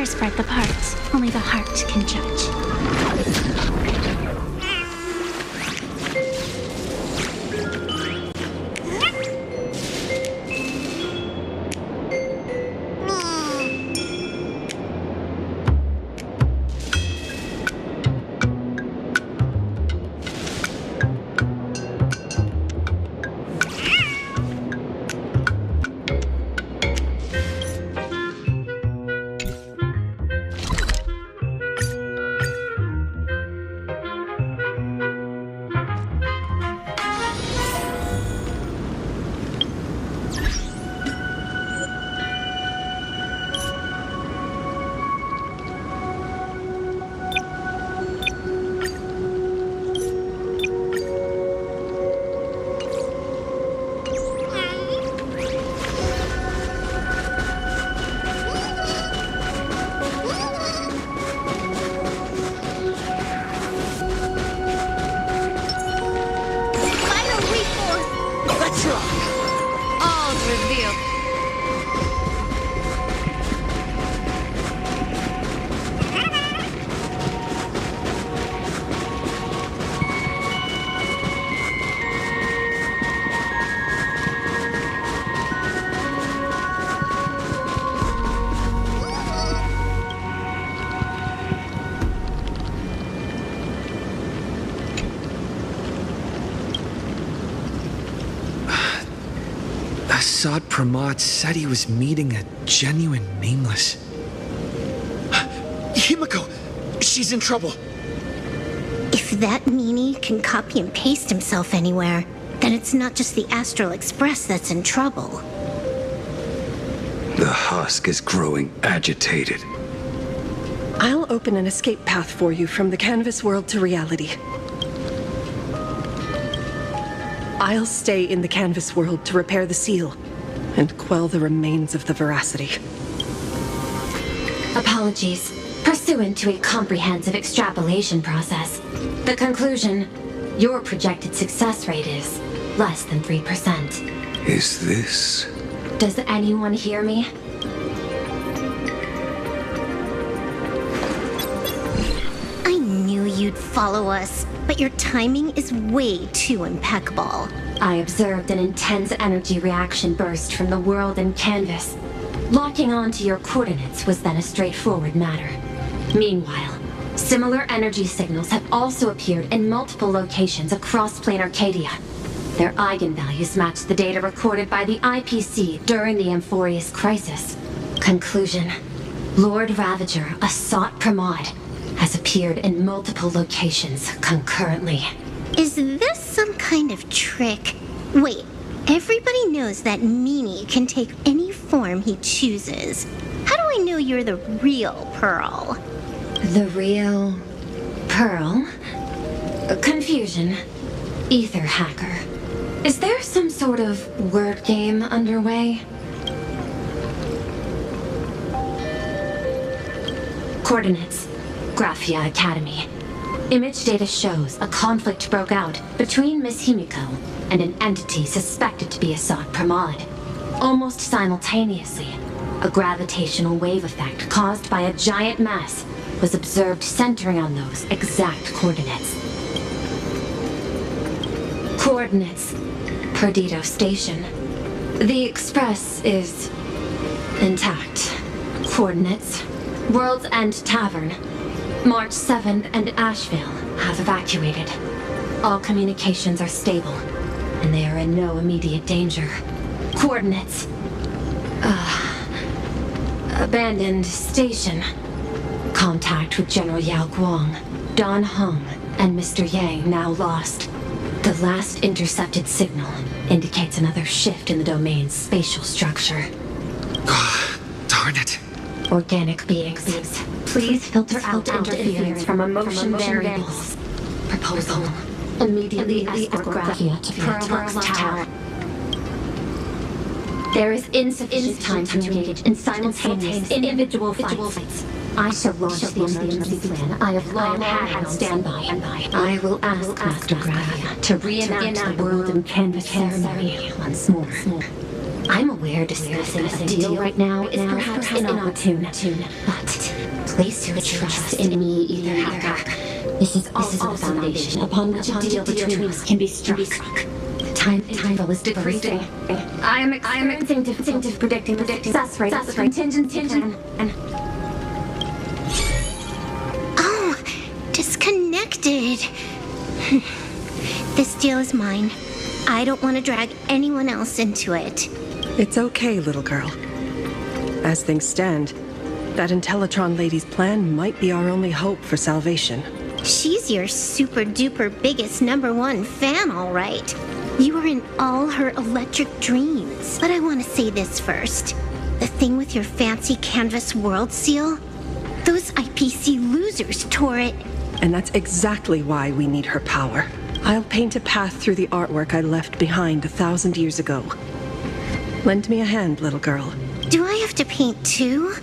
Spread apart. Only the heart can judge. Assad Pramod said he was meeting a genuine nameless. Himiko! She's in trouble! If that meanie can copy and paste himself anywhere, then it's not just the Astral Express that's in trouble. The husk is growing agitated. I'll open an escape path for you from the canvas world to reality. I'll stay in the canvas world to repair the seal and quell the remains of the veracity. Apologies. Pursuant to a comprehensive extrapolation process, the conclusion, your projected success rate is less than 3%. Is this... Does anyone hear me? I knew you'd follow us, but your timing is way too impeccable. I observed an intense energy reaction burst from the world in canvas. Locking onto your coordinates was then a straightforward matter. Meanwhile, similar energy signals have also appeared in multiple locations across Plane Arcadia. Their eigenvalues match the data recorded by the IPC during the Amphorius crisis. Conclusion: Lord Ravager, Assad Pramod, has appeared in multiple locations concurrently. Is this some kind of trick? Wait, everybody knows that meanie can take any form he chooses. How do I know you're the real Pearl? The real... Pearl? Confusion. Ether hacker. Is there some sort of word game underway? Coordinates. Graphia Academy. Image data shows a conflict broke out between Miss Himiko and an entity suspected to be Assad Pramod. Almost simultaneously, a gravitational wave effect caused by a giant mass was observed centering on those exact coordinates. Coordinates. Perdido Station. The Express is intact. Coordinates. World's End Tavern. March 7th and Asheville have evacuated. All communications are stable, and they are in no immediate danger. Coordinates. Abandoned station. Contact with General Yao Guang, Don Hong, and Mr. Yang now lost. The last intercepted signal indicates another shift in the domain's spatial structure. Darn it. Organic beings, please filter out interference from emotion variables. Proposal. Immediately escort Graphia to Pearl's Tower. There is insufficient time to engage in simultaneous individual fights. I shall launch the emergency plan I have long had on standby. I will ask Master Graphia to reenact the world and canvas ceremony once more. I'm aware discussing a deal right now is perhaps inopportune, but place your trust in me, Ether Hacker. This is also the foundation upon which a deal between us can be struck. The time interval is decreasing. I am experiencing difficulty predicting the success rate of the contingency plan. Oh, disconnected. This deal is mine. I don't want to drag anyone else into it. It's okay, little girl. As things stand, that Intellitron lady's plan might be our only hope for salvation. She's your super-duper biggest #1 fan, all right. You are in all her electric dreams. But I want to say this first. The thing with your fancy canvas world seal? Those IPC losers tore it. And that's exactly why we need her power. I'll paint a path through the artwork I left behind 1,000 years ago. Lend me a hand, little girl. Do I have to paint too?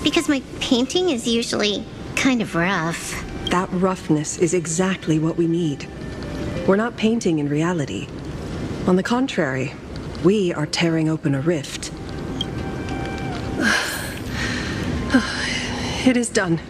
Because my painting is usually kind of rough. That roughness is exactly what we need. We're not painting in reality. On the contrary, we are tearing open a rift. It is done.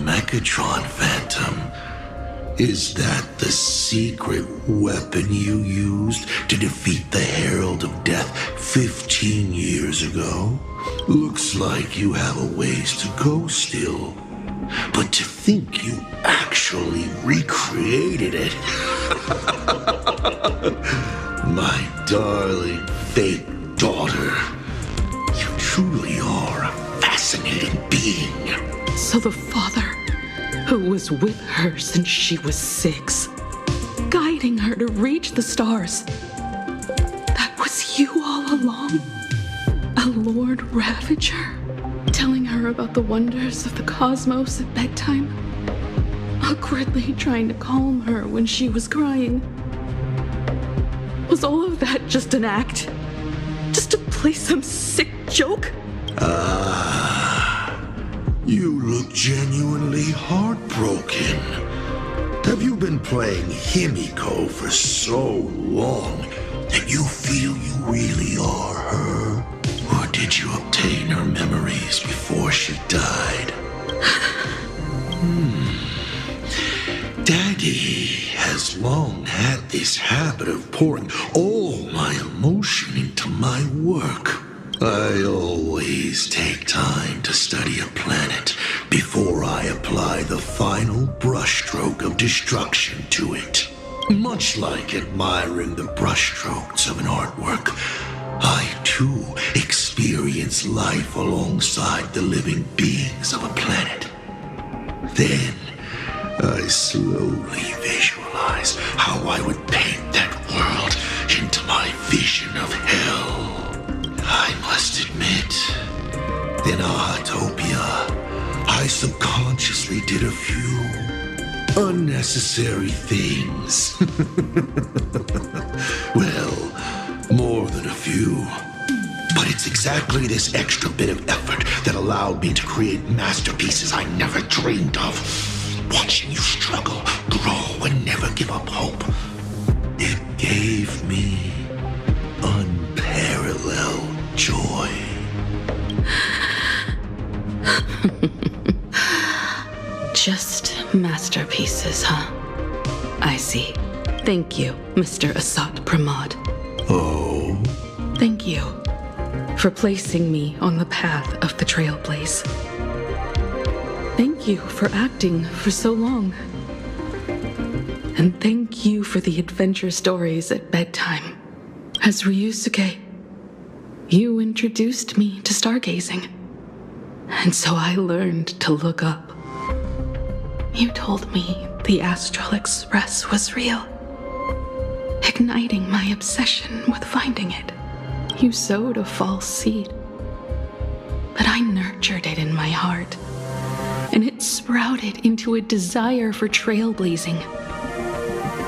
Megatron Phantom. Is that the secret weapon you used to defeat the Herald of Death 15 years ago? Looks like you have a ways to go still. But to think you actually recreated it. My darling fake daughter. You truly are a fascinating being. So the father, who was with her since she was 6, guiding her to reach the stars, that was you all along? A Lord Ravager, telling her about the wonders of the cosmos at bedtime, awkwardly trying to calm her when she was crying. Was all of that just an act? Just to play some sick joke? You look genuinely heartbroken. Have you been playing Himiko for so long that you feel you really are her? Or did you obtain her memories before she died? Daddy has long had this habit of pouring all my emotion into my work. I always take time to study a planet before I apply the final brushstroke of destruction to it. Much like admiring the brushstrokes of an artwork, I too experience life alongside the living beings of a planet. Then, I slowly visualize how I would paint that world into my vision of hell. I must admit, in Ahatopia, I subconsciously did a few unnecessary things. Well, more than a few. But it's exactly this extra bit of effort that allowed me to create masterpieces I never dreamed of. Watching you struggle, grow, and never give up hope. It gave me unparalleled joy. Just masterpieces, huh? I see. Thank you, Mr. Asat Pramod. Oh? Thank you for placing me on the path of the Trailblaze. Thank you for acting for so long. And thank you for the adventure stories at bedtime. As Ryusuke, you introduced me to stargazing. And so I learned to look up. You told me the Astral Express was real, igniting my obsession with finding it. You sowed a false seed, but I nurtured it in my heart, and it sprouted into a desire for trailblazing.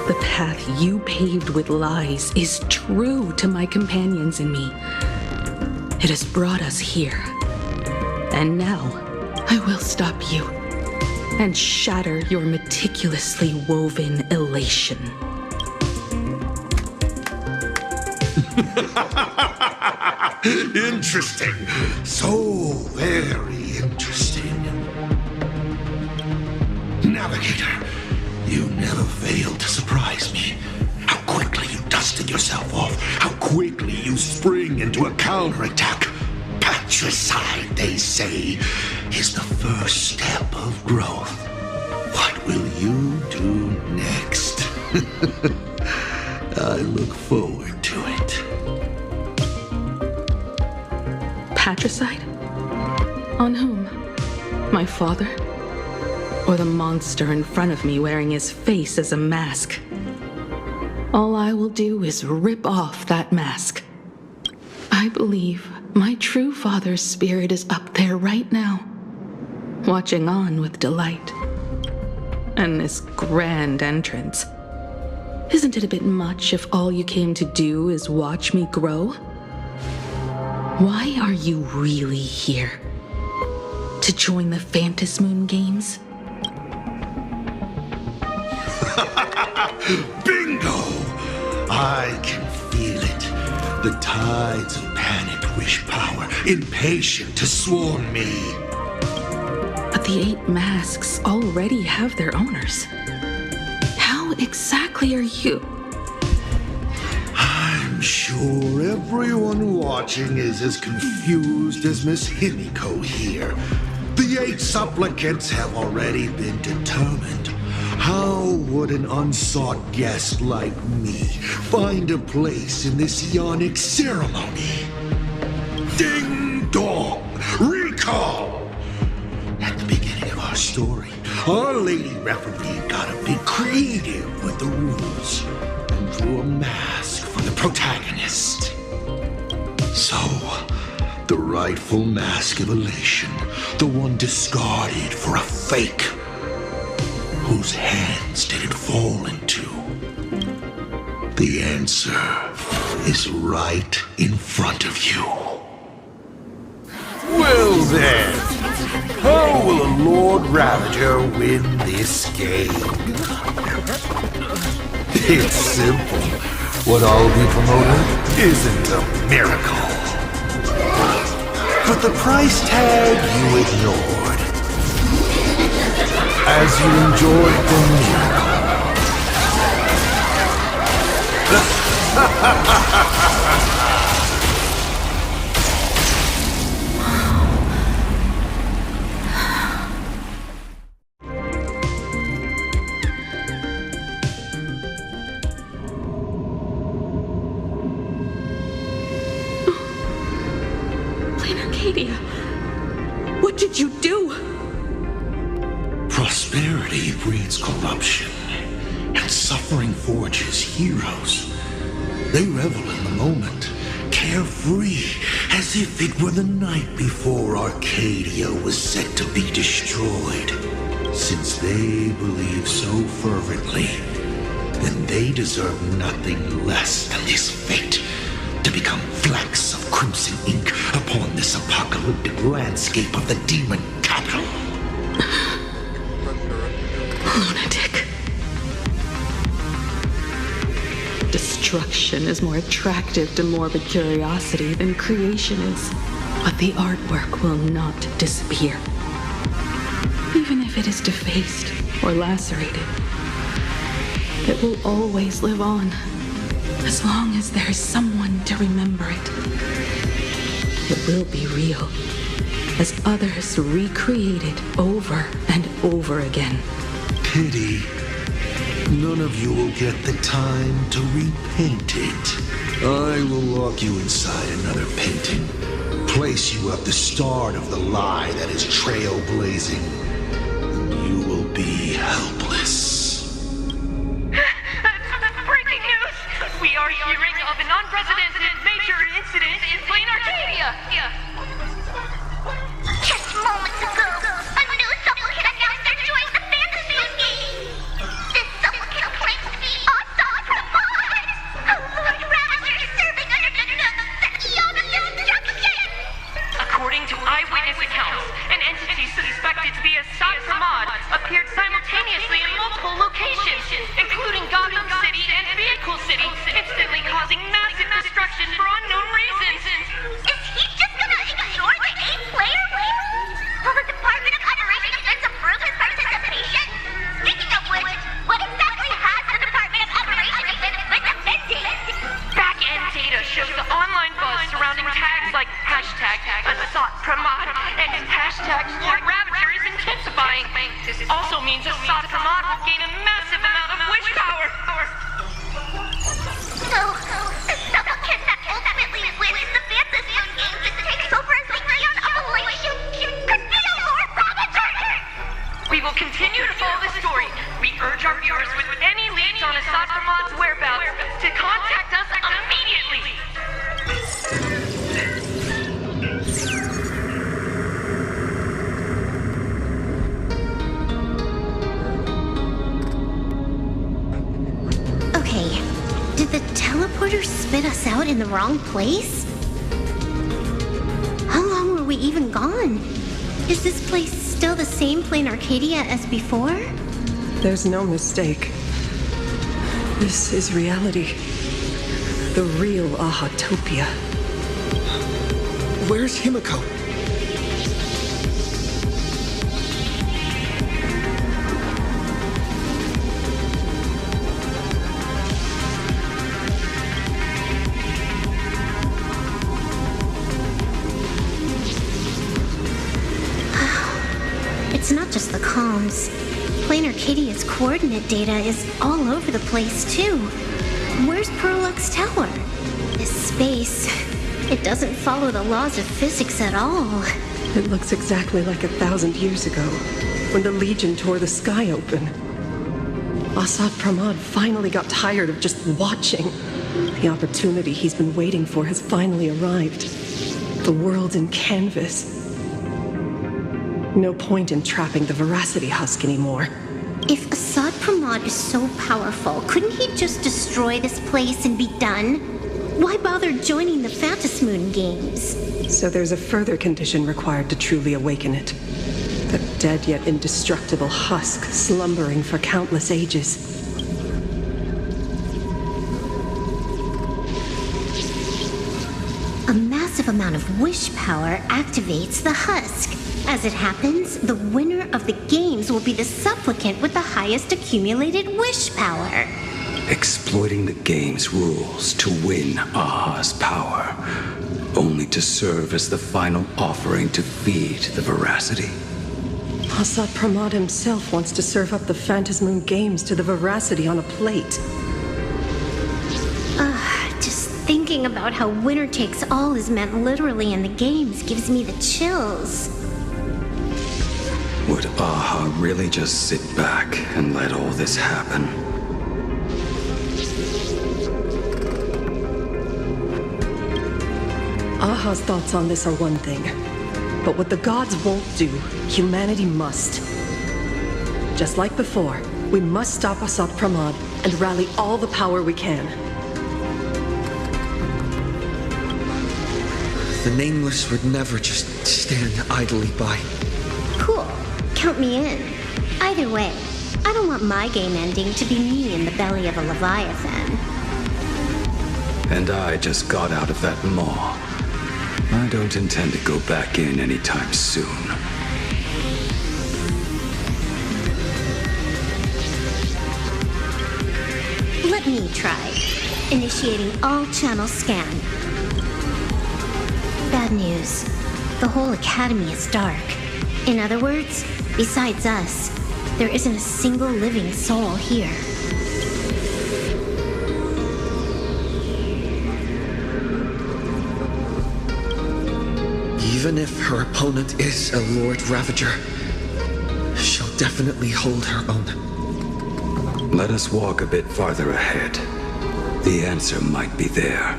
The path you paved with lies is true to my companions and me. It has brought us here. And now, I will stop you and shatter your meticulously woven elation. Interesting. So very interesting. Navigator, you never failed to surprise me. How quickly you dusted yourself off. How quickly you spring into a counterattack. Patricide, they say, is the first step of growth. What will you do next? I look forward to it. Patricide? On whom? My father? Or the monster in front of me wearing his face as a mask? All I will do is rip off that mask. I believe my true father's spirit is up there right now, watching on with delight. And this grand entrance. Isn't it a bit much if all you came to do is watch me grow? Why are you really here? To join the Phantasmoon games? Bingo! I can feel it. The tides of panic wish power, impatient to swarm me. But the 8 masks already have their owners. How exactly are you? I'm sure everyone watching is as confused as Miss Himiko here. The 8 supplicants have already been determined. How would an unsought guest like me find a place in this yonic ceremony? Ding dong! Recall! At the beginning of our story, our lady referee got a bit creative with the rules and drew a mask for the protagonist. So, the rightful mask of elation, the one discarded for a fake. Whose hands did it fall into? The answer is right in front of you. Well then, how will a Lord Ravager win this game? It's simple. What I'll be promoting isn't a miracle. But the price tag you ignored. As you enjoyed the miracle. Arcadia, what did you do? Prosperity breeds corruption, and suffering forges heroes. They revel in the moment, carefree, as if it were the night before Arcadia was set to be destroyed. Since they believe so fervently, then they deserve nothing less than this fate, to become flecks of crimson ink upon this apocalyptic landscape of the demon capital. Lunatic. Destruction is more attractive to morbid curiosity than creation is, but the artwork will not disappear. Even if it is defaced or lacerated, it will always live on, as long as there is someone to remember it. It will be real, as others recreate it over and over again. Pity. None of you will get the time to repaint it. I will lock you inside another painting. Place you at the start of the lie that is trailblazing. You will be helpless. Breaking news! We are hearing of an unprecedented major incident in Plain Arcadia! Just moments ago, a new supplicant announced they're joining the fantasy game. This supplicant claims to be Assad Ramad, a Lord Ravager serving under the eon of destruction. According to eyewitness accounts, an entity suspected to be Assad Ramad appeared simultaneously in multiple locations, including Gotham City and Vehicle City, instantly causing massive destruction for unknown reasons. Is he just gonna ignore the 8-player rule? Will the Department of Operation Defense approve his participation? Speaking of which, what exactly has the Department of Operation Defense been defending? Back-end data shows the online buzz surrounding tags like hashtag Assad Ramad and hashtag Lord Ravager is intensifying. This also means Assad Ramad will gain a massive amount of wish power. So, the supplicant that ultimately wins the fantasy games and takes over as the eon of Operation could be a Lord Ravager! We will continue to follow the story. We urge our viewers with any leads on Assad Ramad's whereabouts to contact us immediately. Okay, did the teleporter spit us out in the wrong place? How long were we even gone? Is this place still the same Plain Arcadia as before? There's no mistake. This is reality. The real Ahatopia. Where's Himiko? It's not just the comms. Plain Arcadia's coordinate data is all over the place, too. Where's Prolux Tower? This space, it doesn't follow the laws of physics at all. It looks exactly like 1,000 years ago, when the Legion tore the sky open. Assad Ramad finally got tired of just watching. The opportunity he's been waiting for has finally arrived. The world in canvas. No point in trapping the Veracity Husk anymore. If Assad Ramad is so powerful, couldn't he just destroy this place and be done? Why bother joining the Phantasmoon games? So there's a further condition required to truly awaken it. The dead yet indestructible husk slumbering for countless ages. A massive amount of wish power activates the husk. As it happens, the winner of the games will be the supplicant with the highest accumulated wish power. Exploiting the game's rules to win Aha's power, only to serve as the final offering to feed the Veracity. Assad Ramad himself wants to serve up the Phantasmoon games to the Veracity on a plate. Just thinking about how winner takes all is meant literally in the games gives me the chills. Would Aha really just sit back and let all this happen? Aha's thoughts on this are one thing. But what the gods won't do, humanity must. Just like before, we must stop Assad Ramad and rally all the power we can. The Nameless would never just stand idly by. Cool. Count me in. Either way, I don't want my game ending to be me in the belly of a Leviathan. And I just got out of that maw. I don't intend to go back in anytime soon. Let me try. Initiating all channel scan. Bad news. the whole academy is dark. In other words, besides us, there isn't a single living soul here. Even if her opponent is a Lord Ravager, she'll definitely hold her own. Let us walk a bit farther ahead. The answer might be there.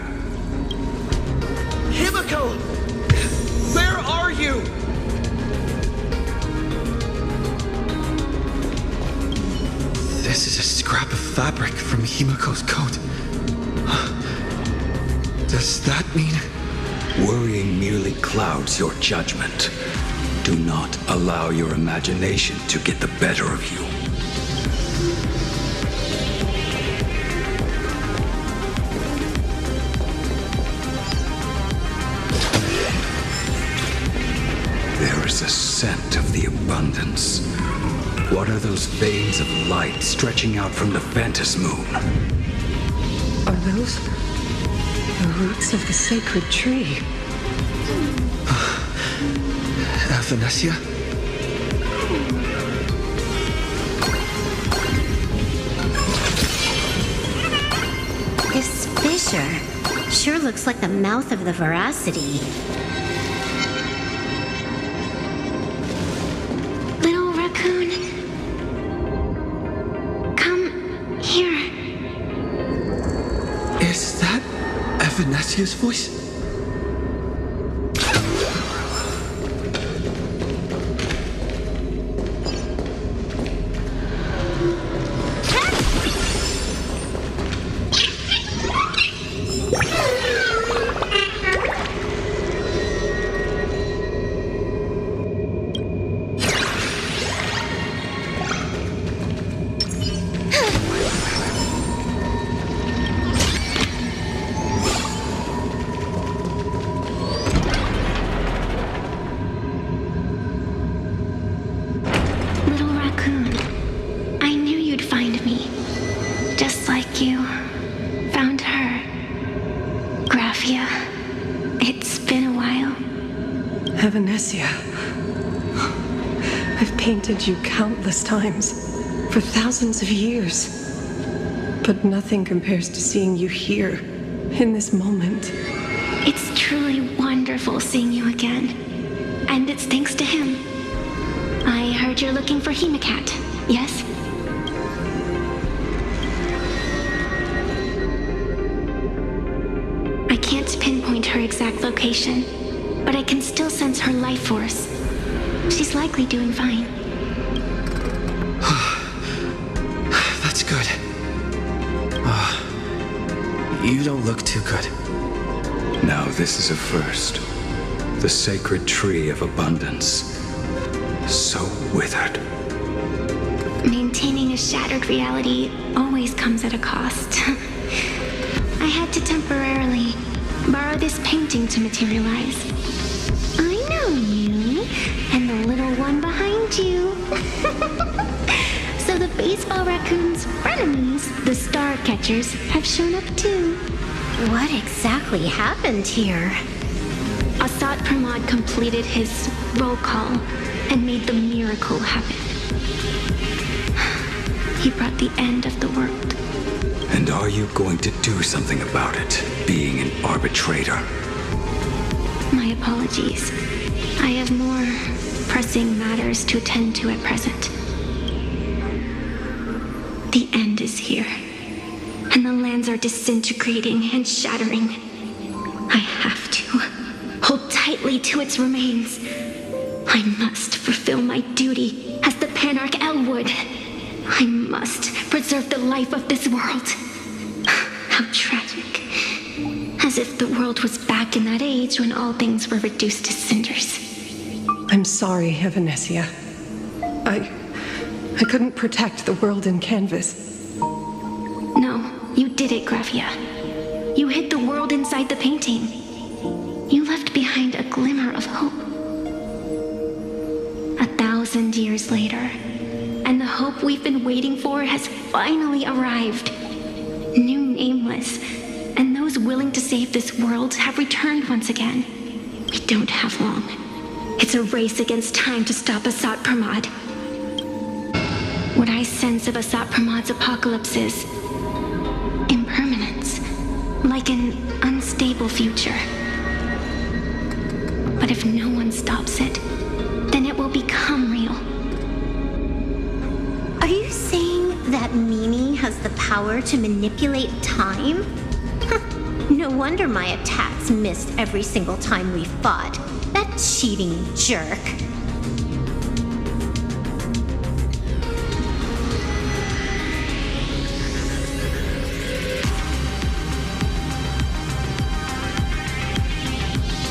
Himiko! Where are you? This is a scrap of fabric from Himiko's coat. Does that mean... Worrying merely clouds your judgment. Do not allow your imagination to get the better of you. There is a scent of the abundance. What are those veins of light stretching out from the Ventus moon? Are those the roots of the sacred tree? Venetia? This fissure sure looks like the mouth of the Veracity. Little raccoon, come here. Is that Venetia's voice? Venetia, I've painted you countless times, for thousands of years. But nothing compares to seeing you here, in this moment. It's truly wonderful seeing you again. And it's thanks to him. I heard you're looking for Hemacat, yes? I can't pinpoint her exact location, but I can still sense her life force. She's likely doing fine. That's good. You don't look too good. Now this is a first. The sacred tree of abundance. So withered. Maintaining a shattered reality always comes at a cost. I had to temporarily borrow this painting to materialize. I know you, and the little one behind you. So the baseball raccoon's frenemies, the star catchers, have shown up too. What exactly happened here? Asat Pramod completed his roll call and made the miracle happen. He brought the end of the world. And are you going to do something about it, being an arbitrator? My apologies. I have more pressing matters to attend to at present. The end is here, and the lands are disintegrating and shattering. I have to hold tightly to its remains. I must fulfill my duty as the Panarch Elwood. I must preserve the life of this world. How tragic. As if the world was back in that age when all things were reduced to cinders. I'm sorry, Venetia. I couldn't protect the world in canvas. No, you did it, Gravia. You hid the world inside the painting. You left behind a glimmer of hope. 1,000 years later, and the hope we've been waiting for has finally arrived. New Nameless, and those willing to save this world have returned once again. We don't have long. It's a race against time to stop Asat Pramod. What I sense of Asat Pramad's apocalypse is impermanence, like an unstable future. But if no one stops it, then it will become real. Are you saying that Mimi has the power to manipulate time? No wonder my attacks missed every single time we fought. That cheating jerk.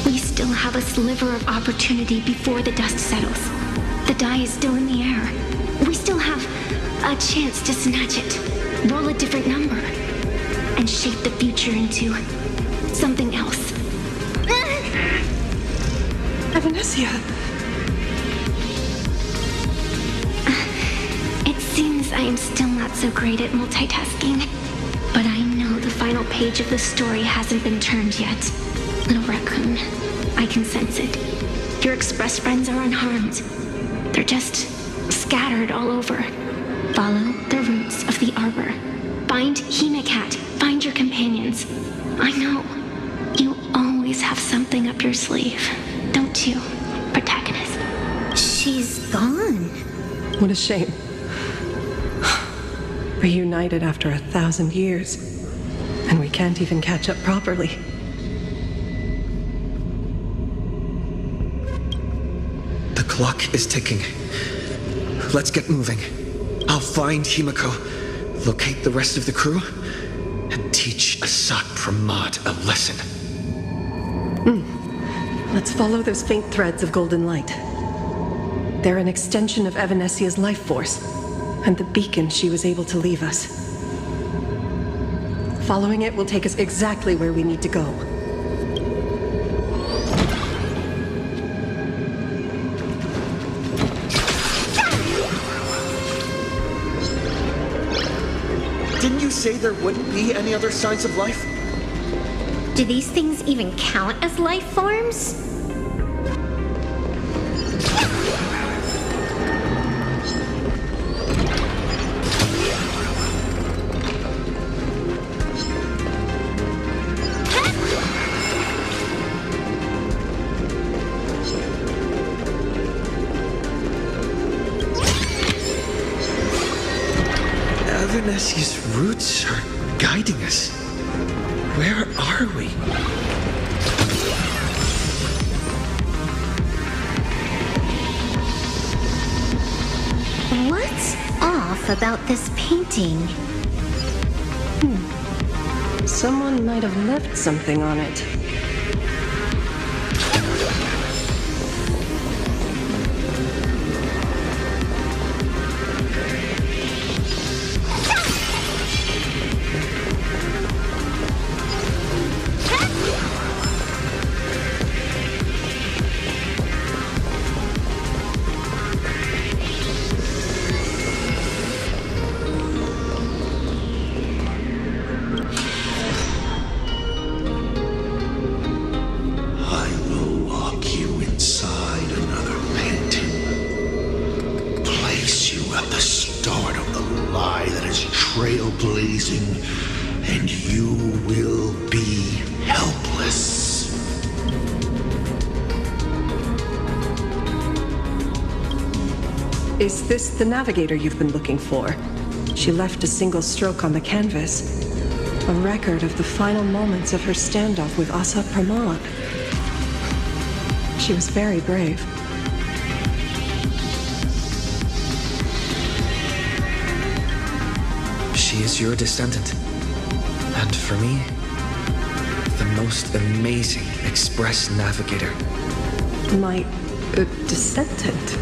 We still have a sliver of opportunity before the dust settles. The die is still in the air. We still have a chance to snatch it, roll a different number, and shape the future into something else. Evanescia! It seems I am still not so great at multitasking, but I know the final page of the story hasn't been turned yet. Little raccoon, I can sense it. Your express friends are unharmed. They're just scattered all over. Follow the roots of the arbor. Find Hemacat. Find your companions. I know. You always have something up your sleeve, don't you, protagonist? She's gone. What a shame. Reunited after 1,000 years, and we can't even catch up properly. The clock is ticking. Let's get moving. I'll find Himiko, locate the rest of the crew, and teach Asat Pramod a lesson. Let's follow those faint threads of golden light. They're an extension of Evanescia's life force, and the beacon she was able to leave us. Following it will take us exactly where we need to go. Didn't you say there wouldn't be any other signs of life? Do these things even count as life forms? Evanescia's roots are guiding us. Where are we? What's off about this painting? Someone might have left something on it. Trailblazing, and you will be helpless. Is this the navigator you've been looking for? She left a single stroke on the canvas. A record of the final moments of her standoff with Asat Pramod. She was very brave. She is your descendant. And for me, the most amazing express navigator. My descendant?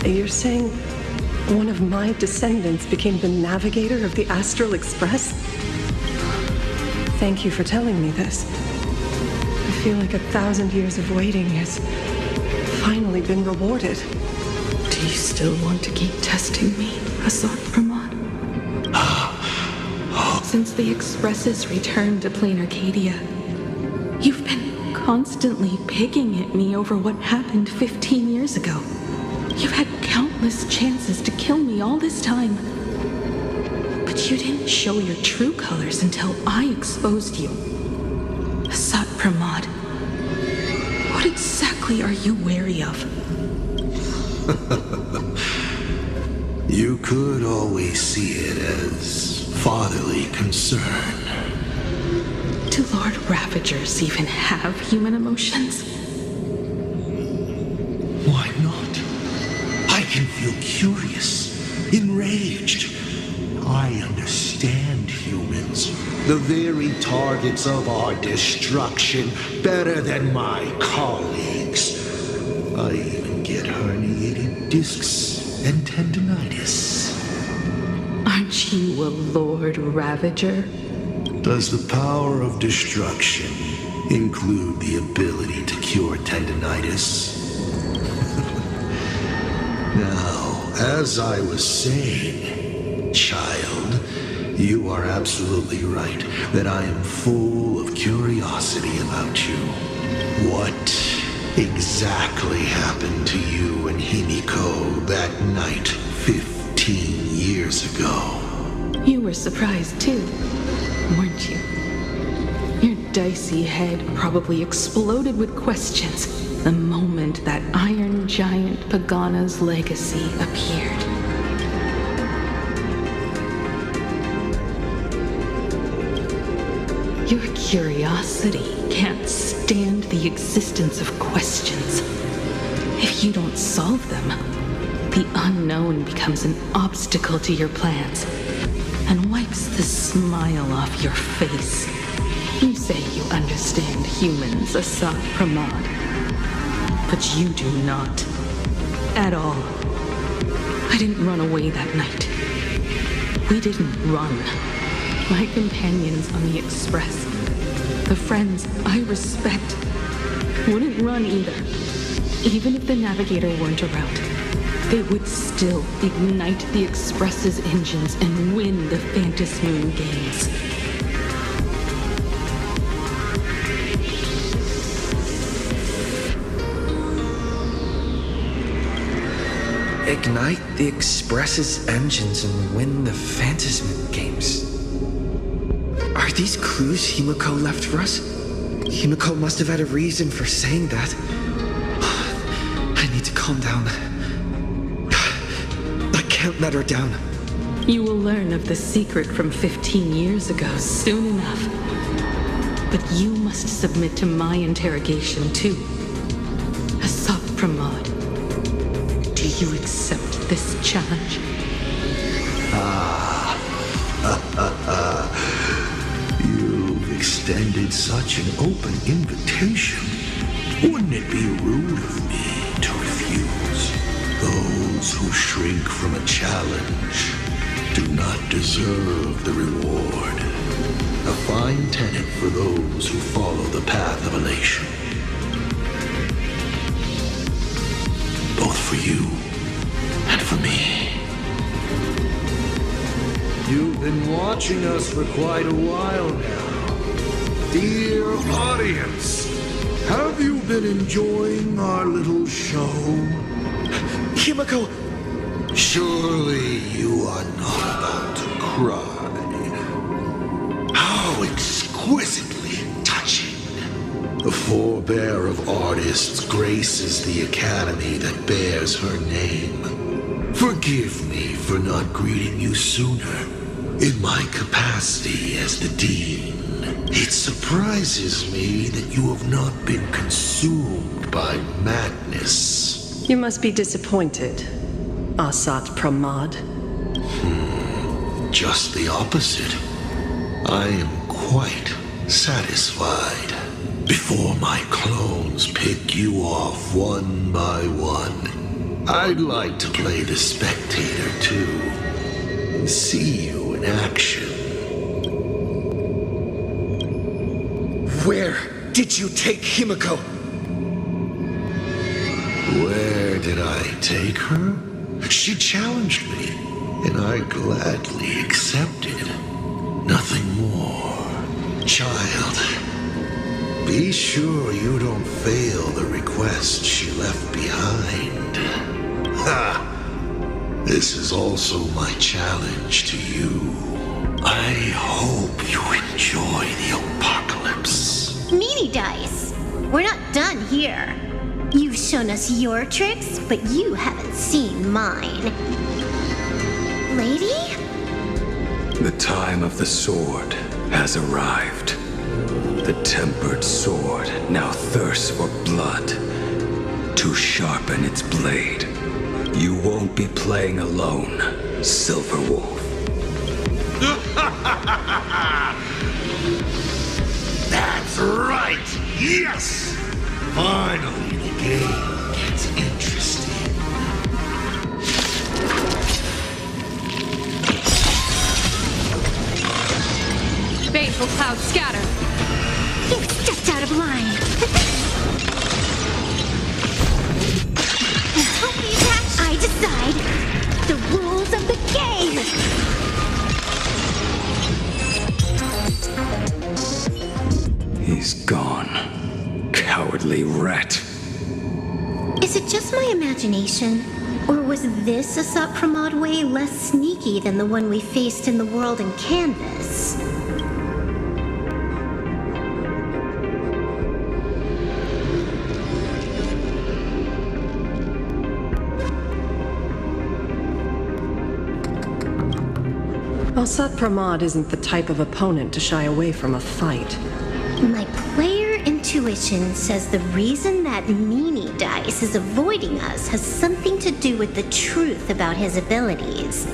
You're saying one of my descendants became the navigator of the Astral Express? Thank you for telling me this. I feel like 1,000 years of waiting has finally been rewarded. Do you still want to keep testing me, Asat Pramod? Since the Express's return to plain Arcadia, you've been constantly picking at me over what happened 15 years ago. You've had countless chances to kill me all this time. But you didn't show your true colors until I exposed you. Asat Pramod, what exactly are you wary of? You could always see it as fatherly concern. Do Lord Ravagers even have human emotions? Why not? I can feel curious, enraged. I understand humans, the very targets of our destruction, better than my colleagues. I even get herniated discs and tendinitis. Aren't you a Lord Ravager? Does the power of destruction include the ability to cure tendinitis? Now, as I was saying, child, you are absolutely right that I am full of curiosity about you. What exactly happened to you and Himiko that night 15 years ago? You were surprised too, weren't you? Your dicey head probably exploded with questions the moment that Iron Giant Pagana's legacy appeared. Your curiosity can't stand the existence of questions. If you don't solve them, the unknown becomes an obstacle to your plans and wipes the smile off your face. You say you understand humans, Asat Pramod, but you do not. At all. I didn't run away that night. We didn't run. My companions on the Express, the friends I respect, wouldn't run either. Even if the Navigator weren't around, they would still ignite the Express's engines and win the Phantom Moon games. Ignite the Express's engines and win the Phantom games. Are these clues Himiko left for us? Himiko must have had a reason for saying that. I need to calm down. I can't let her down. You will learn of the secret from 15 years ago soon enough. But you must submit to my interrogation too. Asat Pramod, do you accept this challenge? You've extended such an open invitation. Wouldn't it be rude of me to refuse? Those who shrink from a challenge do not deserve the reward. A fine tenet for those who follow the path of elation. Both for you and for me. You've been watching us for quite a while now. Dear audience, have you been enjoying our little show? Himiko! Surely you are not about to cry. How exquisitely touching. The forebear of artists graces the academy that bears her name. Forgive me for not greeting you sooner. In my capacity as the Dean, it surprises me that you have not been consumed by madness. You must be disappointed, Asat Pramod. Just the opposite. I am quite satisfied. Before my clones pick you off one by one, I'd like to play the spectator too, and see you in action. Where did you take Himiko? Where did I take her? She challenged me, and I gladly accepted. Nothing more. Child, Be sure you don't fail the request she left behind. Ha! This is also my challenge to you. I hope you enjoy the apocalypse. Meanie Dice, we're not done here. You've shown us your tricks, but you haven't seen mine. Lady? The time of the sword has arrived. The tempered sword now thirsts for blood. To sharpen its blade, you won't be playing alone, Silverwolf. That's right! Yes! Finally, the game gets interesting. Baneful cloud scatter. You stepped out of line. I decide the rules of the game. He's gone. Cowardly rat. Is it just my imagination? Or was this a Sapramod way less sneaky than the one we faced in the world in Canvas? Alsat Pramod isn't the type of opponent to shy away from a fight. My player intuition says the reason that Meanie Dice is avoiding us has something to do with the truth about his abilities.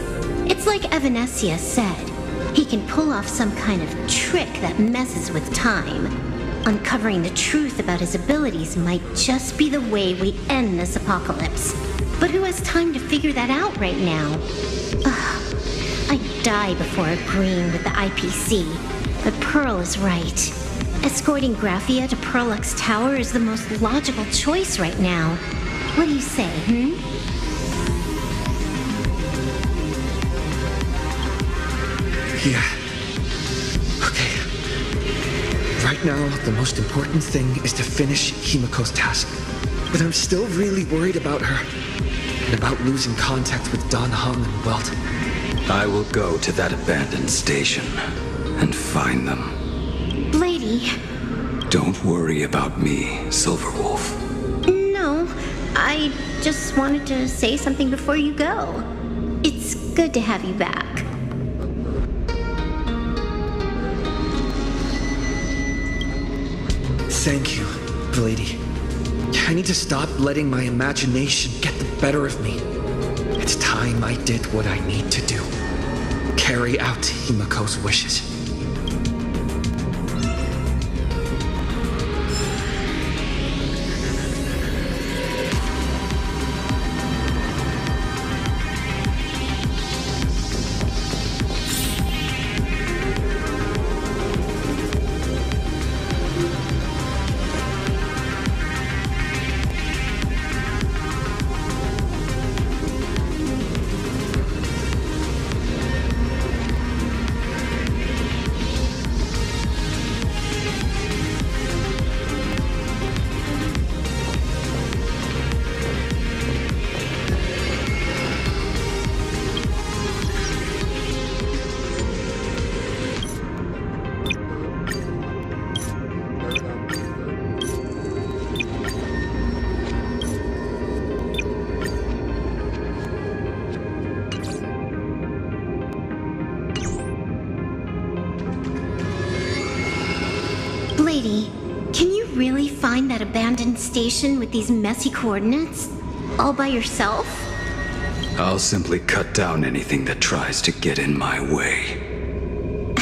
It's like Evanesia said, he can pull off some kind of trick that messes with time. Uncovering the truth about his abilities might just be the way we end this apocalypse. But who has time to figure that out right now? Ugh. I'd die before agreeing with the IPC, but Pearl is right. Escorting Graphia to Perlux Tower is the most logical choice right now. What do you say, Yeah. Okay. Right now, the most important thing is to finish Himiko's task. But I'm still really worried about her. And about losing contact with Dan Heng and Welt. I will go to that abandoned station and find them. Lady? Don't worry about me, Silverwolf. No, I just wanted to say something before you go. It's good to have you back. Thank you, lady. I need to stop letting my imagination get the better of me. It's time I did what I need to do. Carry out Himiko's wishes. Lady, can you really find that abandoned station with these messy coordinates? All by yourself? I'll simply cut down anything that tries to get in my way.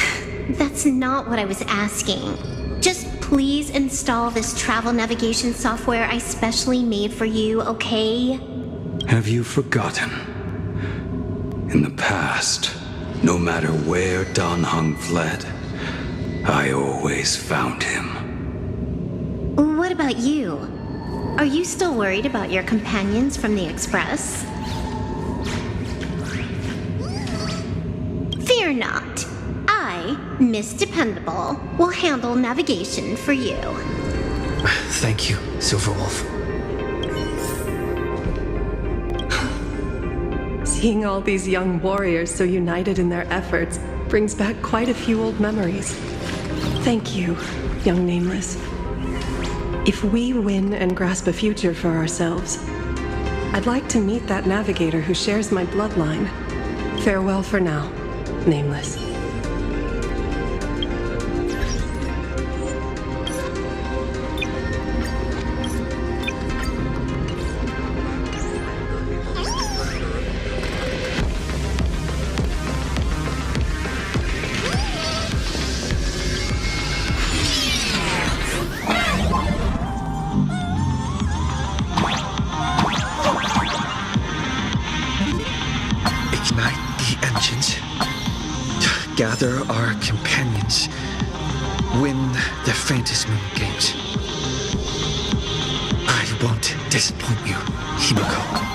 That's not what I was asking. Just please install this travel navigation software I specially made for you, okay? Have you forgotten? In the past, no matter where Dan Heng fled, I always found him. What about you? Are you still worried about your companions from the Express? Fear not. I, Miss Dependable, will handle navigation for you. Thank you, Silverwolf. Seeing all these young warriors so united in their efforts brings back quite a few old memories. Thank you, young Nameless. If we win and grasp a future for ourselves, I'd like to meet that navigator who shares my bloodline. Farewell for now, Nameless. Gather our companions. Win the Phantasmoon games. I won't disappoint you, Himiko.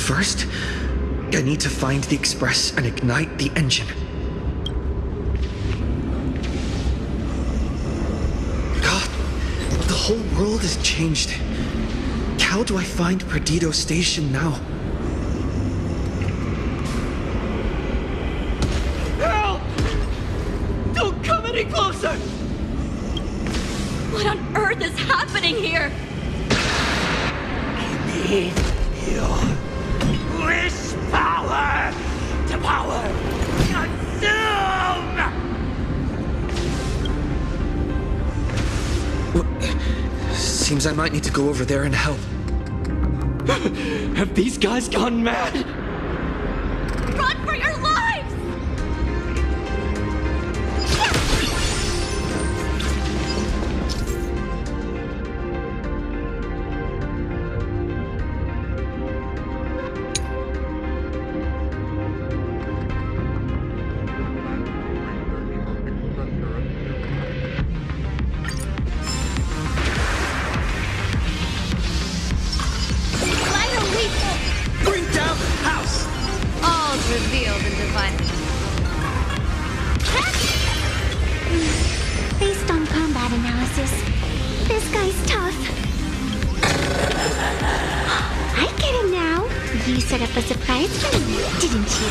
First, I need to find the express and ignite the engine. God, the whole world has changed. How do I find Perdido Station now? Help! Don't come any closer! What on earth is happening here? Give me your wish power to power consume! Seems I might need to go over there and help. Have these guys gone mad? Run for your lives! Bring down the house! All's revealed in divine. Based on combat analysis, this guy's tough. I get it now. You set up a surprise for me, didn't you?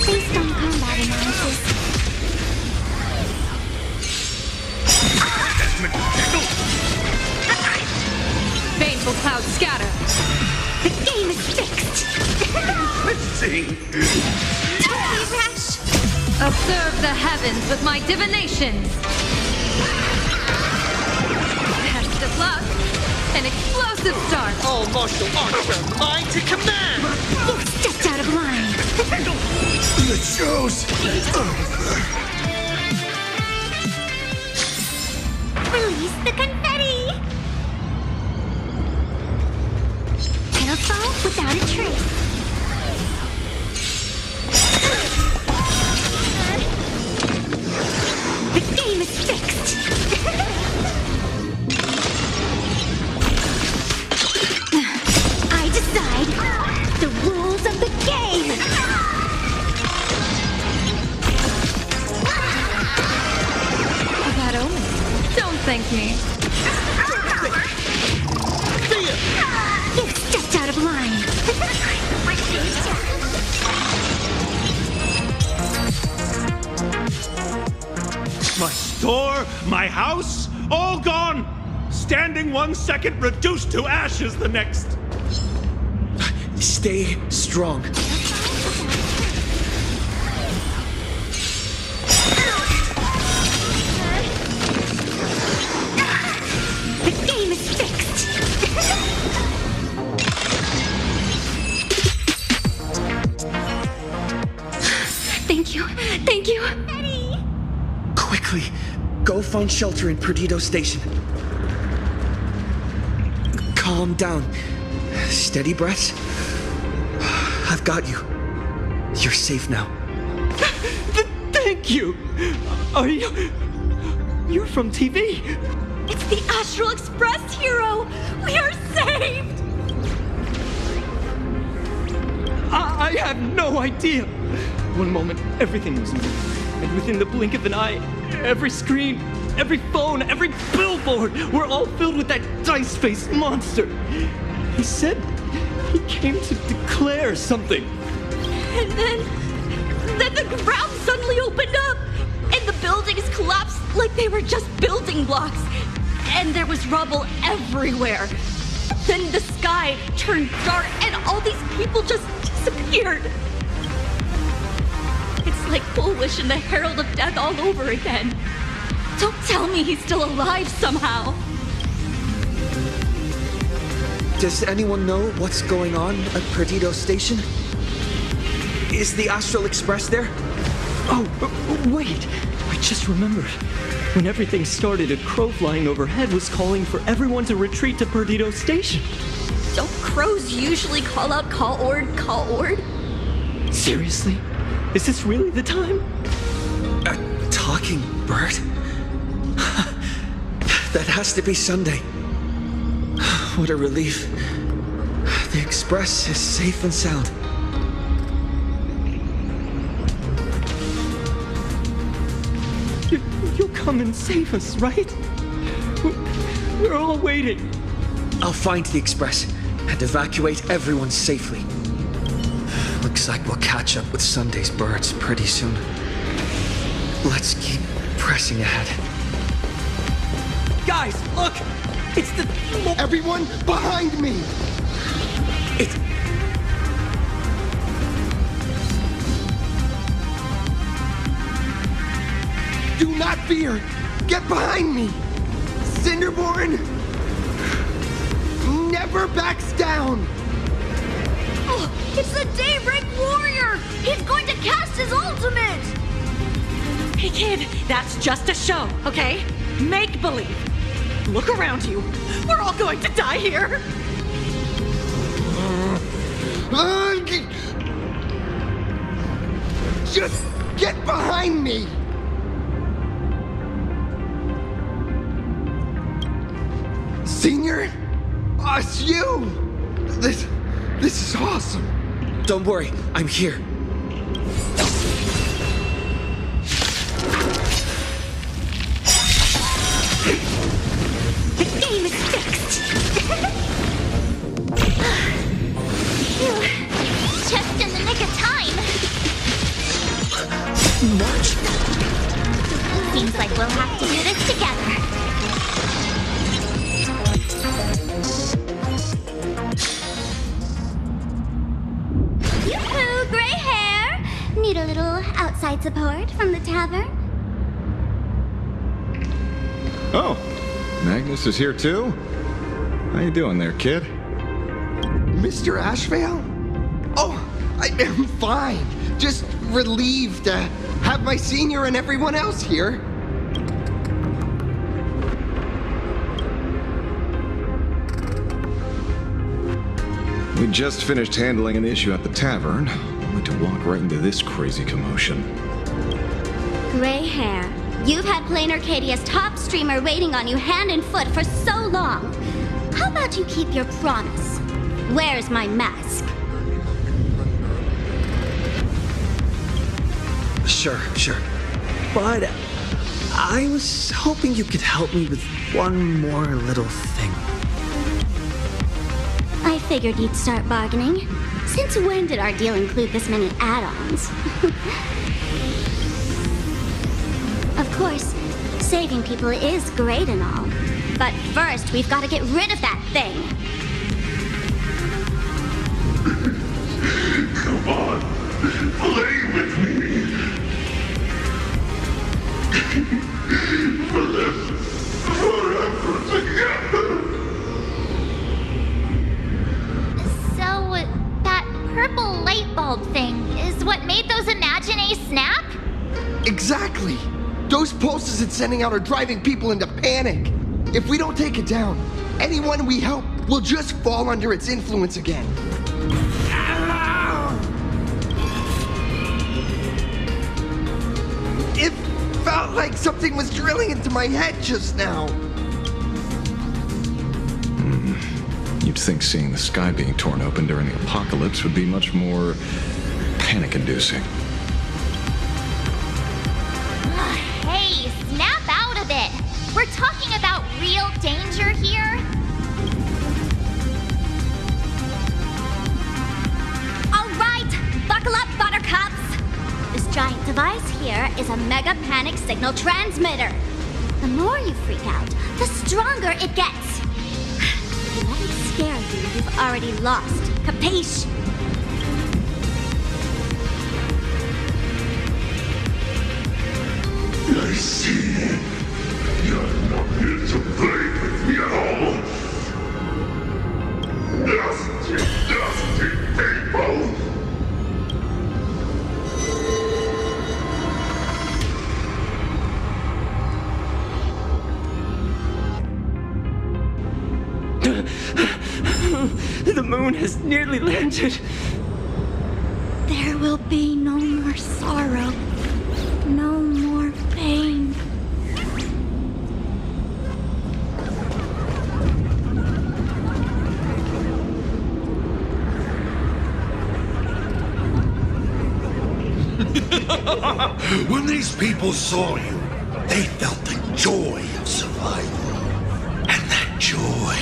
Based on combat analysis. Baneful clouds scatter. The game is fixed. Totally rash. Observe the heavens with my divinations. Best of luck. An explosive start. All martial arts are mine to command! You stepped out of line. The shows! Release the confetti. It'll fall without a trace. The game is fixed. I decide the rules of the game. Bad omen. Don't thank me. You stepped out of line. My store, my house, all gone! Standing 1 second, reduced to ashes the next! Stay strong. The game is fixed. Thank you. Thank you. Quickly, go find shelter in Perdido Station. Calm down. Steady breaths. I've got you. You're safe now. Thank you! Are you... You're from TV? It's the Astral Express hero. We are saved. I had no idea. One moment, everything was new. And within the blink of an eye, every screen, every phone, every billboard were all filled with that dice-faced monster. He said he came to declare something. And then the ground suddenly opened up, and the buildings collapsed like they were just building blocks. And there was rubble everywhere. Then the sky turned dark, and all these people just disappeared. It's like Bullwish and the Herald of Death all over again. Don't tell me he's still alive somehow. Does anyone know what's going on at Perdido Station? Is the Astral Express there? Oh, wait! I just remembered. When everything started, a crow flying overhead was calling for everyone to retreat to Perdido Station. Don't crows usually call out call ord, call ord? Seriously? Is this really the time? A talking bird? That has to be Sunday. What a relief. The Express is safe and sound. You'll come and save us, right? We're all waiting. I'll find the Express and evacuate everyone safely. Looks like we'll catch up with Sunday's birds pretty soon. Let's keep pressing ahead. Guys, look! It's the... Everyone behind me! Do not fear! Get behind me! Cinderborn never backs down! Oh, it's the Daybreak Warrior! He's going to cast his ultimate! Hey kid, that's just a show, okay? Make believe. Look around you. We're all going to die here. Just get behind me! Senior? It's you! This is awesome. Don't worry, I'm here. The game is fixed. Phew. Just in the nick of time. What? Seems like we'll have to do this together. Yoo-hoo, gray hair! Need a little outside support from the tavern? Oh, Magnus is here too? How you doing there, kid? Mr. Ashvale? Oh, I am fine. Just relieved to have my senior and everyone else here. We just finished handling an issue at the tavern, only to walk right into this crazy commotion. Gray hair. You've had Plain Arcadia's top streamer waiting on you hand and foot for so long. How about you keep your promise? Where's my mask? Sure. But I was hoping you could help me with one more little thing. I figured you'd start bargaining. Since when did our deal include this many add-ons? Of course, saving people is great and all. But first, we've got to get rid of that thing. Come on, play with me. Forever together. So, that purple light bulb thing is what made those Imagine snap? Exactly. Those pulses it's sending out are driving people into panic. If we don't take it down, anyone we help will just fall under its influence again. It felt like something was drilling into my head just now. You'd think seeing the sky being torn open during the apocalypse would be much more panic-inducing. Hey, snap out of it! We're talking about real danger here. All right, buckle up, buttercups. This giant device here is a mega panic signal transmitter. The more you freak out, the stronger it gets. If you let it scare you, you've already lost. Capiche? I see. The moon has nearly landed. There will be no more sorrow, no more pain. When these people saw you, they felt the joy of survival. And that joy,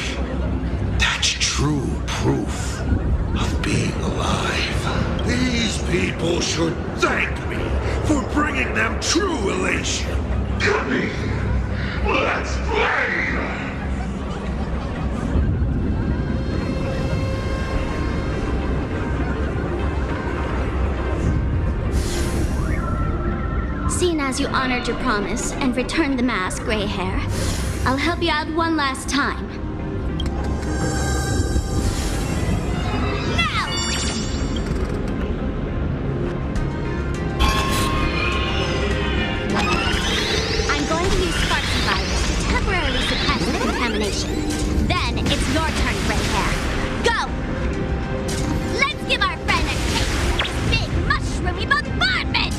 that's true proof of being alive. These people should thank me for bringing them true elation. Come here, let's play! Seeing as you honored your promise and returned the mask, Gray Hair, I'll help you out one last time. Now! I'm going to use Sparky Virus to temporarily suppress the contamination. Then it's your turn, Gray Hair. Go! Let's give our friend a taste of this big mushroomy bombardment!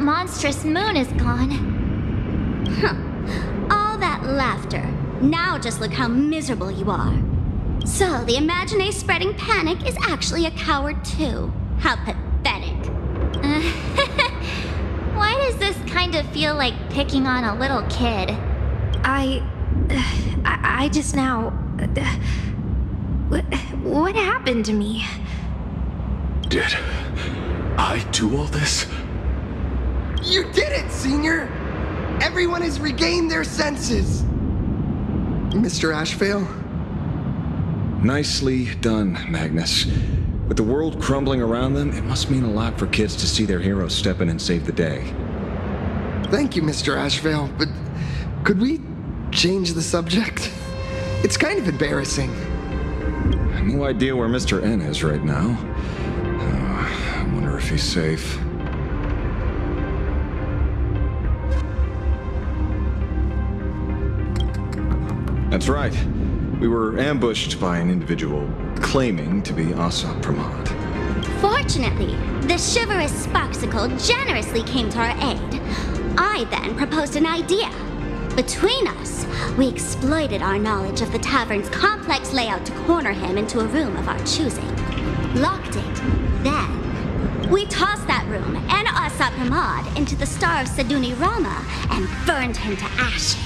Monstrous moon is gone. Huh. All that laughter. Now just look how miserable you are. So, the Imaginé spreading panic is actually a coward too. How pathetic. Why does this kind of feel like picking on a little kid? I just now... What happened to me? Did I do all this? You did it, Senior! Everyone has regained their senses! Mr. Ashvale? Nicely done, Magnus. With the world crumbling around them, it must mean a lot for kids to see their heroes step in and save the day. Thank you, Mr. Ashvale, but could we change the subject? It's kind of embarrassing. No idea where Mr. N is right now. I wonder if he's safe. That's right. We were ambushed by an individual claiming to be Asap Pramod. Fortunately, the chivalrous Sparksicle generously came to our aid. I then proposed an idea. Between us, we exploited our knowledge of the tavern's complex layout to corner him into a room of our choosing. Locked it. Then, we tossed that room and Asap Pramod into the Star of Seduni Rama and burned him to ashes.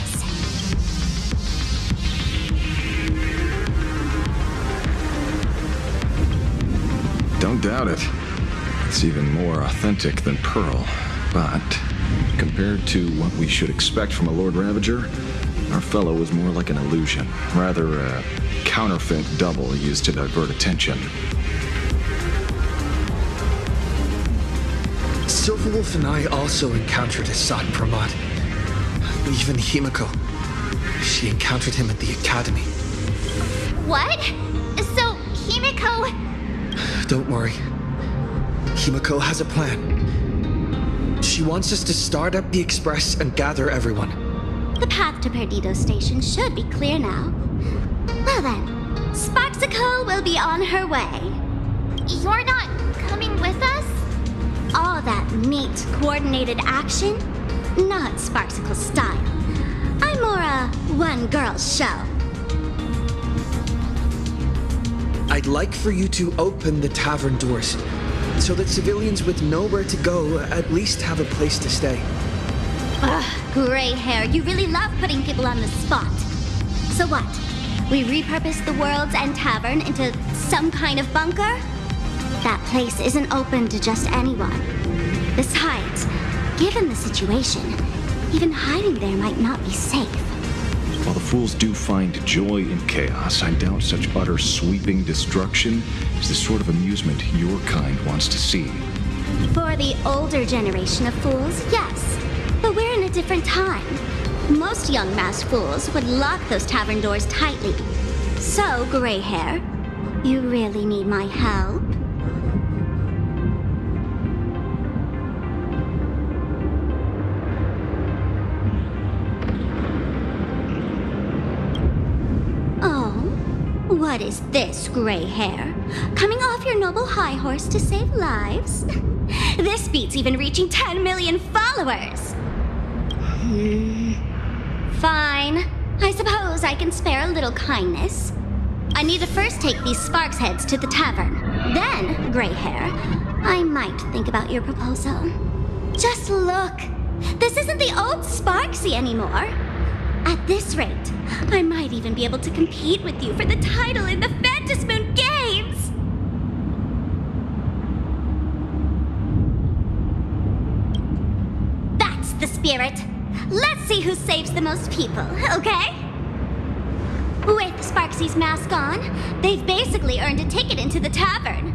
Don't doubt it. It's even more authentic than Pearl, but compared to what we should expect from a Lord Ravager, our fellow was more like an illusion, rather a counterfeit double used to divert attention. Silverwolf and I also encountered Asad Pramod. Even Himiko. She encountered him at the academy. What? So, Himiko... Don't worry. Himiko has a plan. She wants us to start up the Express and gather everyone. The path to Perdido Station should be clear now. Well then, Sparksicle will be on her way. You're not coming with us? All that neat, coordinated action? Not Sparksicle style. I'm more a one-girl show. I'd like for you to open the tavern doors, so that civilians with nowhere to go at least have a place to stay. Ugh, gray hair, you really love putting people on the spot. So what? We repurpose the World's End Tavern into some kind of bunker? That place isn't open to just anyone. Besides, given the situation, even hiding there might not be safe. While the fools do find joy in chaos, I doubt such utter sweeping destruction is the sort of amusement your kind wants to see. For the older generation of fools, yes. But we're in a different time. Most young masked fools would lock those tavern doors tightly. So, gray hair, you really need my help? What is this, gray hair? Coming off your noble high horse to save lives? This beats even reaching 10 million followers! Fine. I suppose I can spare a little kindness. I need to first take these Sparks heads to the tavern. Then, gray hair, I might think about your proposal. Just look! This isn't the old Sparksy anymore! At this rate, I might even be able to compete with you for the title in the Phantasmoon Games! That's the spirit! Let's see who saves the most people, okay? With Sparksy's mask on, they've basically earned a ticket into the tavern.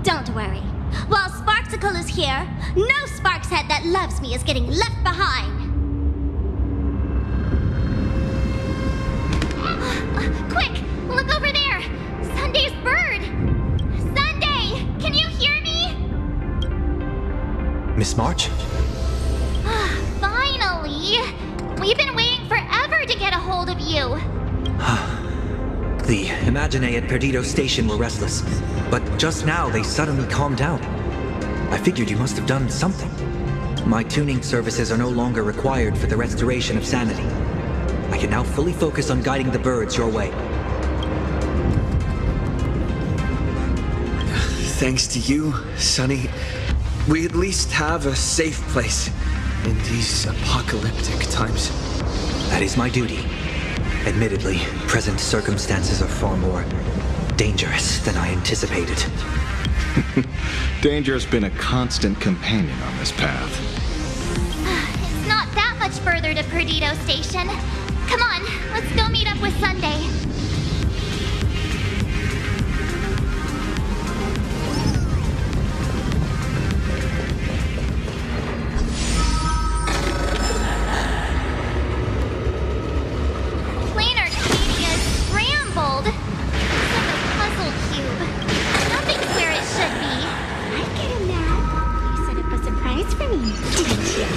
Don't worry. While Sparksicle is here, no Sparkshead that loves me is getting left behind! Quick! Look over there! Sunday's bird! Sunday! Can you hear me? Miss March? Finally! We've been waiting forever to get a hold of you! The Imaginae at Perdido Station were restless, but just now they suddenly calmed down. I figured you must have done something. My tuning services are no longer required for the restoration of sanity. I can now fully focus on guiding the birds your way. Thanks to you, Sonny, we at least have a safe place in these apocalyptic times. That is my duty. Admittedly, present circumstances are far more dangerous than I anticipated. Danger has been a constant companion on this path. It's not that much further to Perdido Station. Come on, let's go meet up with Sunday. Planar Cadia scrambled. It's like a puzzle cube. Nothing's where it should be. I'd get him mad. You set up a surprise for me, didn't you?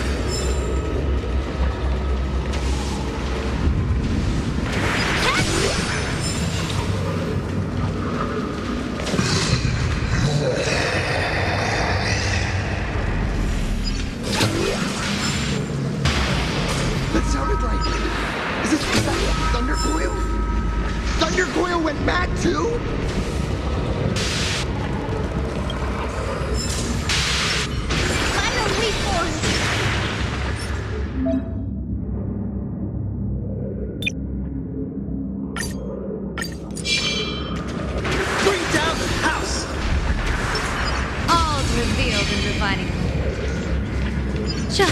in defining them. Sure.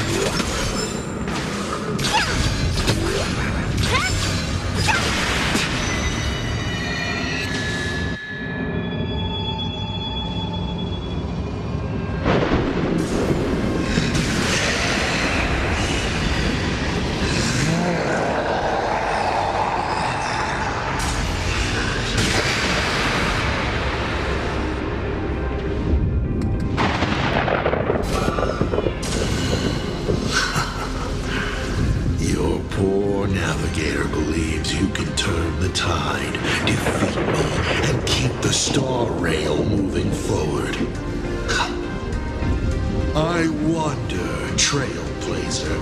I wonder, Trailblazer,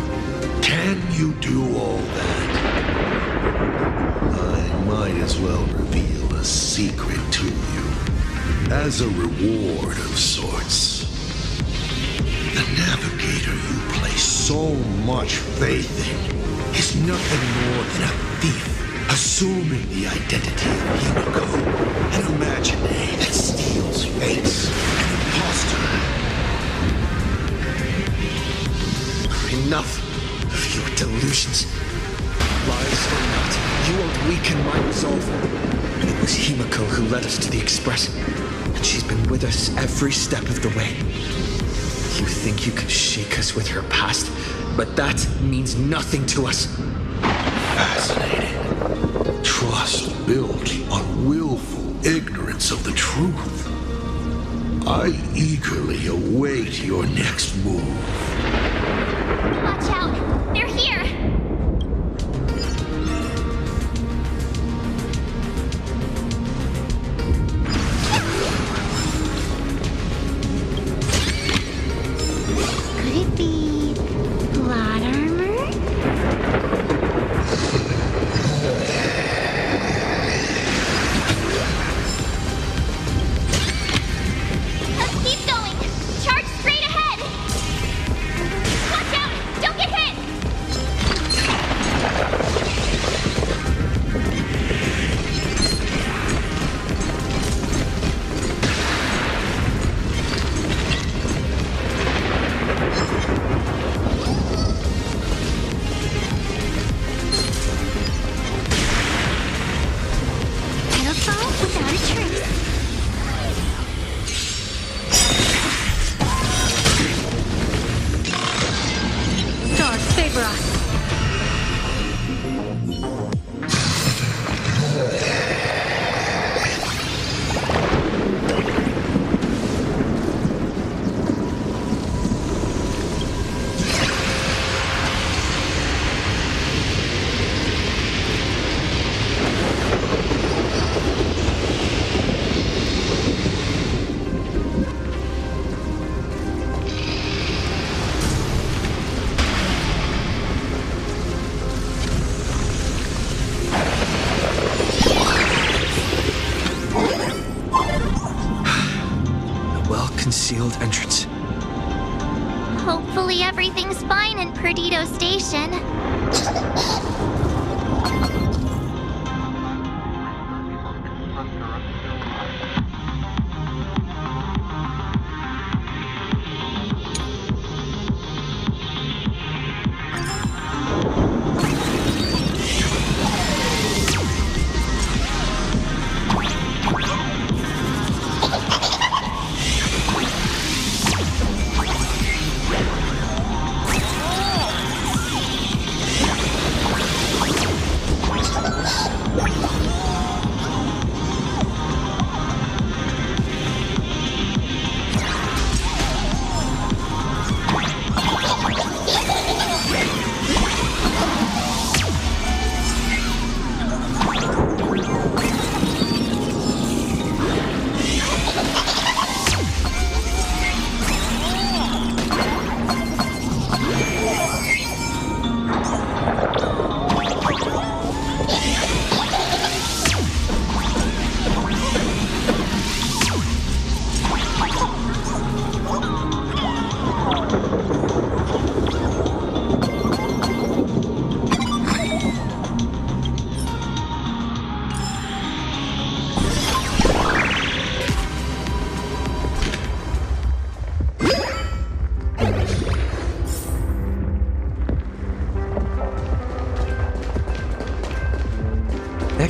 can you do all that? I might as well reveal a secret to you, as a reward of sorts. The navigator you place so much faith in is nothing more than a thief, assuming the identity of Himiko, an imaginary that steals fates, an imposter. Enough of your delusions. Lies or not, you won't weaken my resolve. It was Himiko who led us to the Express, and she's been with us every step of the way. You think you can shake us with her past, but that means nothing to us. Fascinating. Trust built on willful ignorance of the truth. I eagerly await your next move. Watch out! They're here! Could it be plot armor? Let's keep going! Charge straight ahead! Watch out! Don't get hit! Pedal without a trace. Stars favor us. Well-concealed entrance. Hopefully everything's fine in Perdido Station.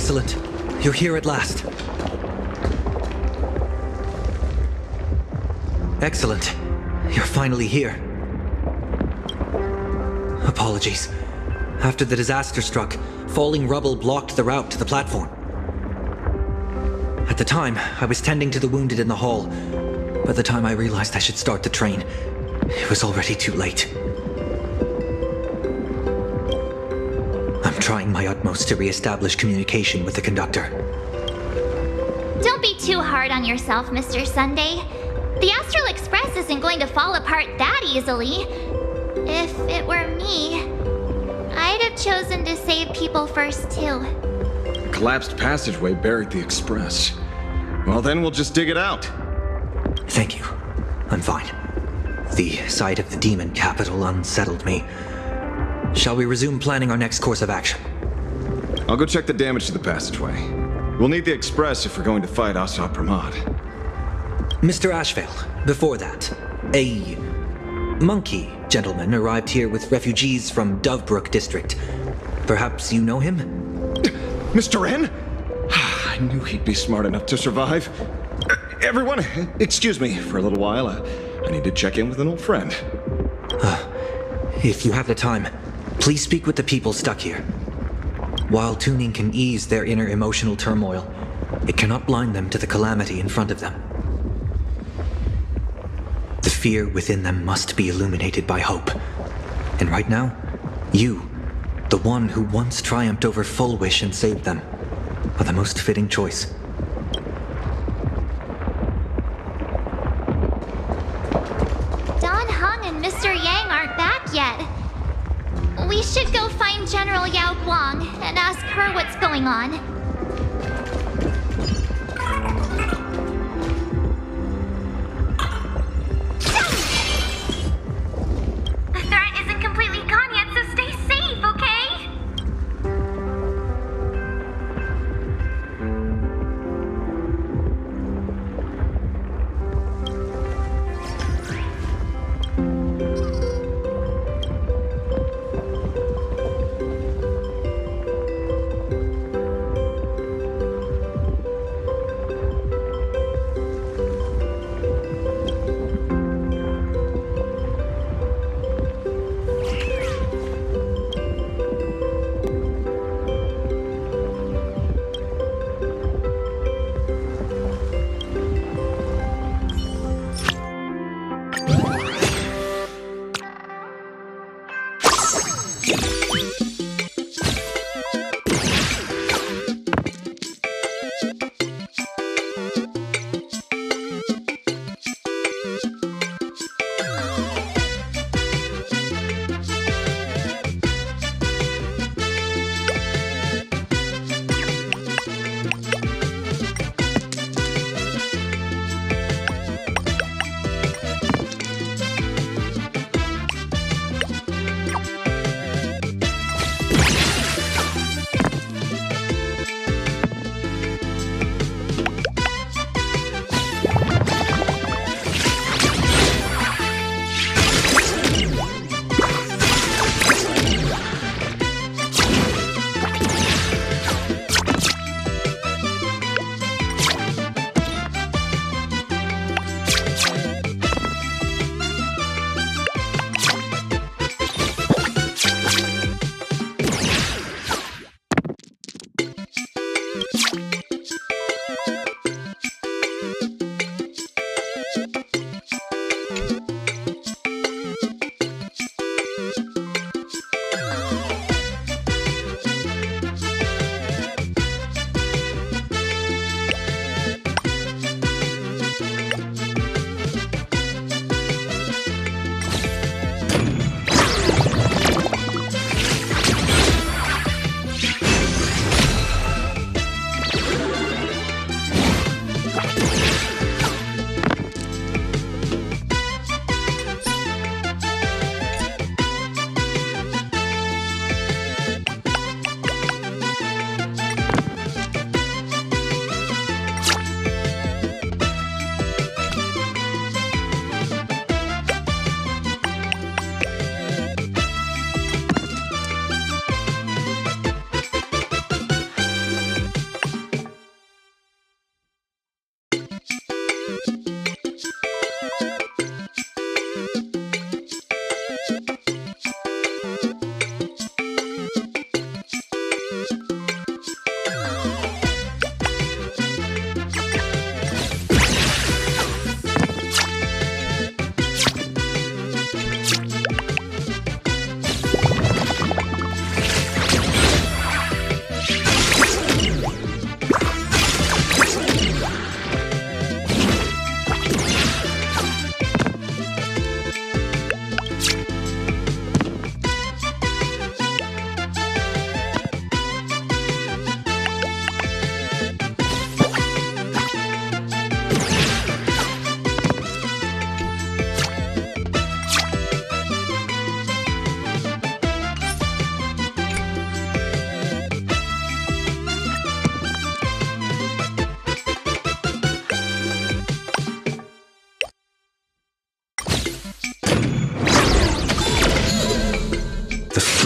Excellent. You're here at last. Excellent. You're finally here. Apologies. After the disaster struck, falling rubble blocked the route to the platform. At the time, I was tending to the wounded in the hall. By the time I realized I should start the train, it was already too late. I'm trying my utmost to re-establish communication with the conductor. Don't be too hard on yourself, Mr. Sunday. The Astral Express isn't going to fall apart that easily. If it were me, I'd have chosen to save people first, too. The collapsed passageway buried the express. Well, then we'll just dig it out. Thank you. I'm fine. The sight of the demon capital unsettled me. Shall we resume planning our next course of action? I'll go check the damage to the passageway. We'll need the express if we're going to fight Asa Pramod. Mr. Ashvale, before that, a monkey gentleman arrived here with refugees from Dovebrook district. Perhaps you know him? Mr. N? I knew he'd be smart enough to survive. Everyone, excuse me for a little while. I need to check in with an old friend. If you have the time, please speak with the people stuck here. While tuning can ease their inner emotional turmoil, it cannot blind them to the calamity in front of them. The fear within them must be illuminated by hope. And right now, you, the one who once triumphed over Full Wish and saved them, are the most fitting choice. Don Hung and Mr. Yang aren't back yet. We should go find General Yao Guang and ask her what's going on. The threat isn't completely gone yet, so stay safe, okay?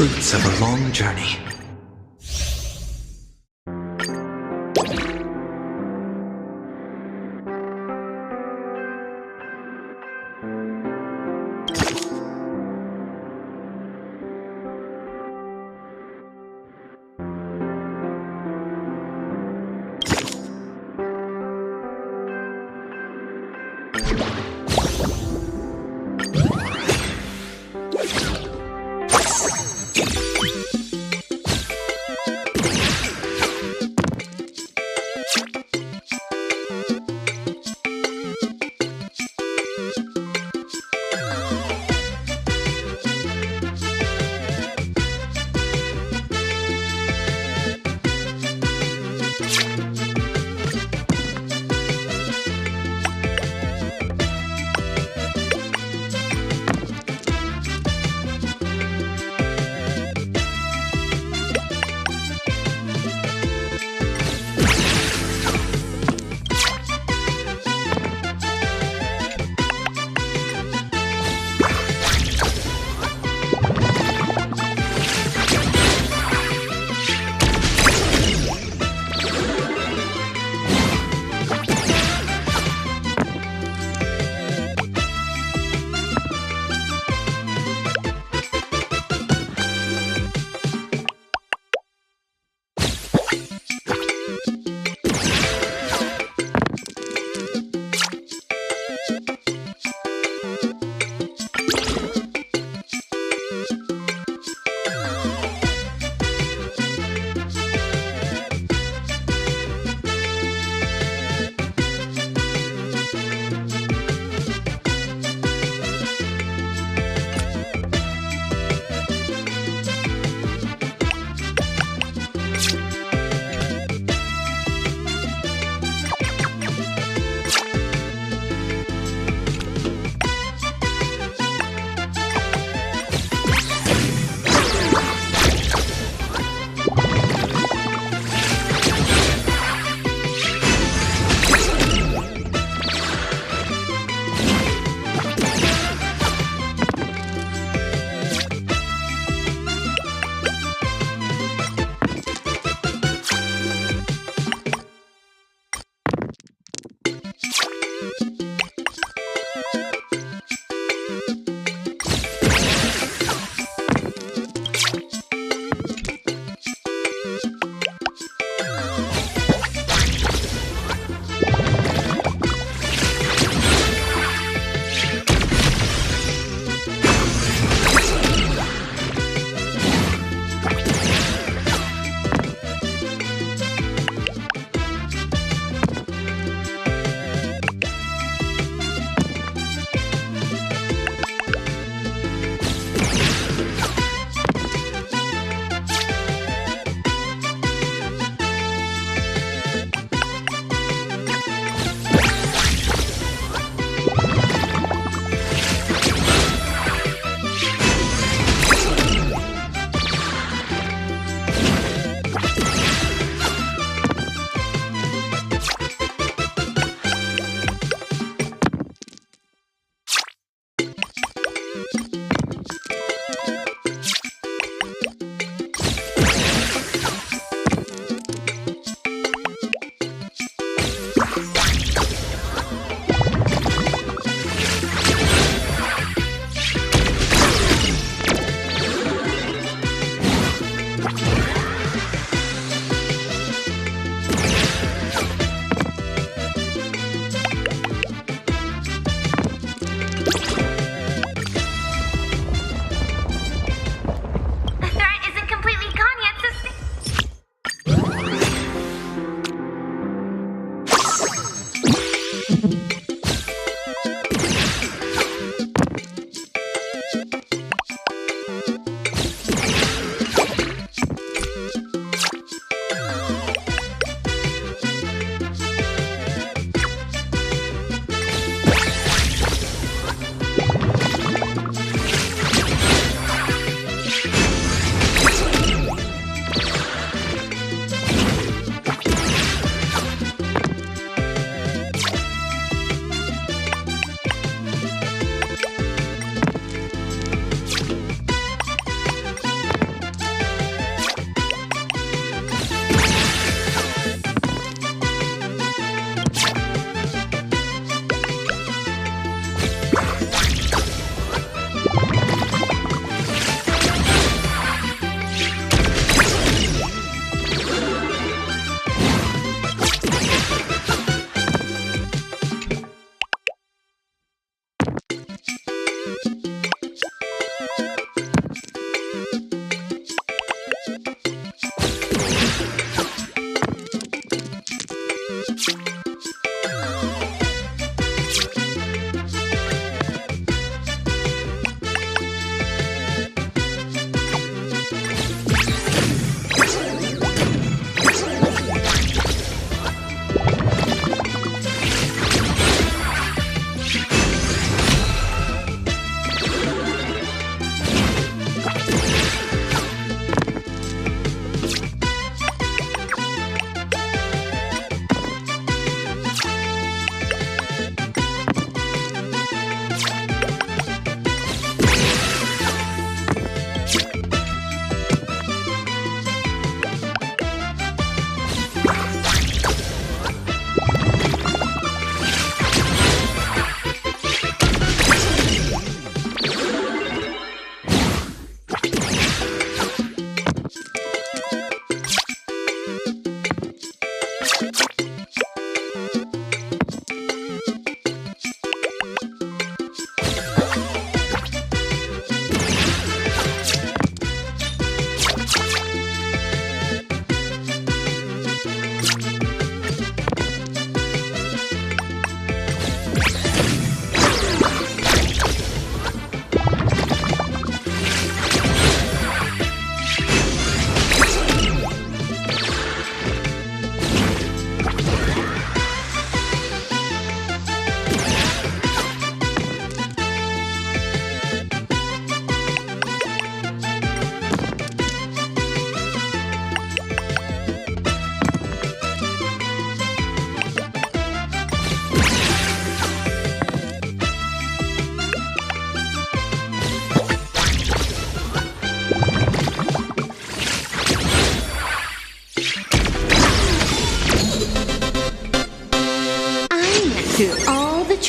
Fruits of a long journey.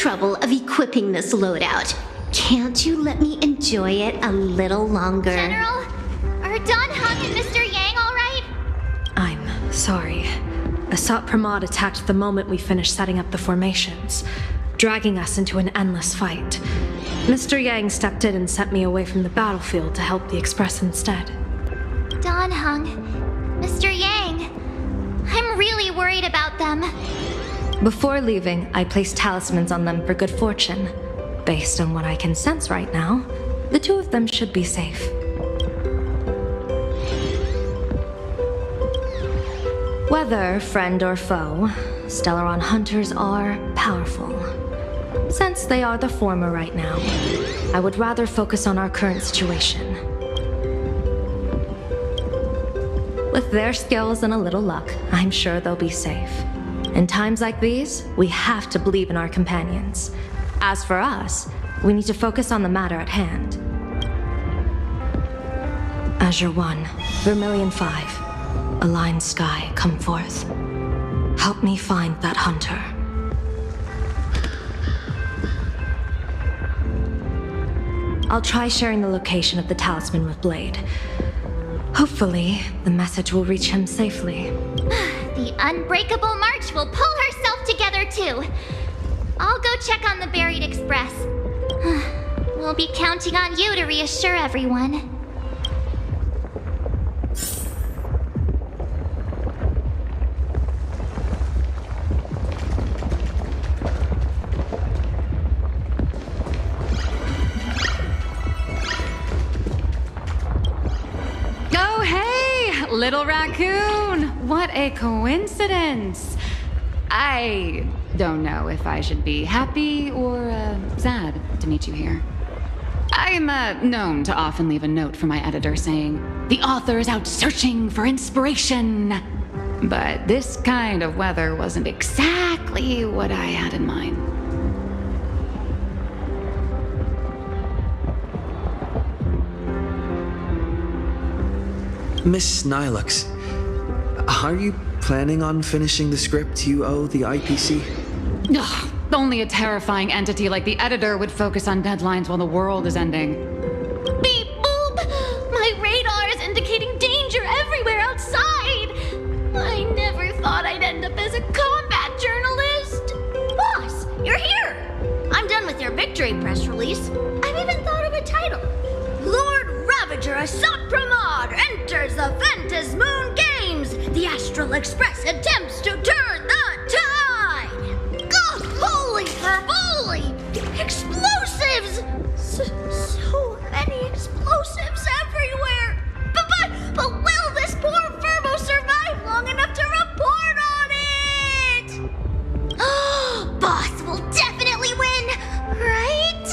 trouble of equipping this loadout. Can't you let me enjoy it a little longer? General, are Don Hung and Mr. Yang all right? I'm sorry. Asat Pramod attacked the moment we finished setting up the formations, dragging us into an endless fight. Mr. Yang stepped in and sent me away from the battlefield to help the Express instead. Don Hung, Mr. Yang, I'm really worried about them. Before leaving, I placed talismans on them for good fortune. Based on what I can sense right now, the two of them should be safe. Whether friend or foe, Stellaron hunters are powerful. Since they are the former right now, I would rather focus on our current situation. With their skills and a little luck, I'm sure they'll be safe. In times like these, we have to believe in our companions. As for us, we need to focus on the matter at hand. Azure 1, Vermilion 5, Aligned Sky, come forth. Help me find that hunter. I'll try sharing the location of the talisman with Blade. Hopefully, the message will reach him safely. The Unbreakable March will pull herself together too. I'll go check on the buried Express. We'll be counting on you to reassure everyone. Oh, hey! Little raccoon! What a coincidence! I don't know if I should be happy or sad to meet you here. I'm known to often leave a note for my editor saying, "The author is out searching for inspiration." But this kind of weather wasn't exactly what I had in mind. Miss Nilux, are you planning on finishing the script you owe the IPC? Ugh, only a terrifying entity like the editor would focus on deadlines while the world is ending. Beep boop! My radar is indicating danger everywhere outside! I never thought I'd end up as a combat journalist! Boss, you're here! I'm done with your victory press release. I've even thought of a title. Lord Ravager Asat Pramod enters the Ventus Moon Games. The Astral Express attempts to turn the tide. Ugh, holy verboli! Explosives! So many explosives everywhere. But will this poor Furbo survive long enough to report on it? Boss will definitely win, right?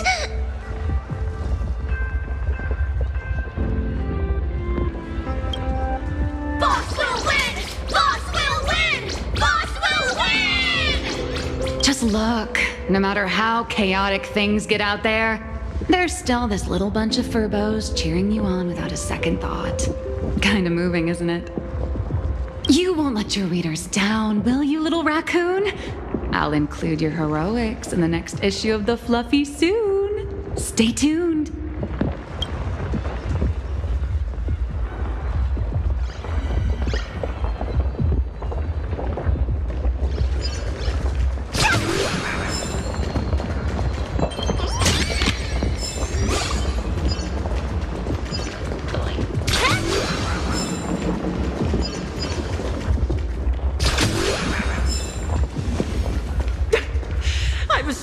Boss will win! Boss will win! Boss will win! Just look. No matter how chaotic things get out there, there's still this little bunch of Furbos cheering you on without a second thought. Kinda moving, isn't it? You won't let your readers down, will you, little raccoon? I'll include your heroics in the next issue of The Fluffy soon. Stay tuned.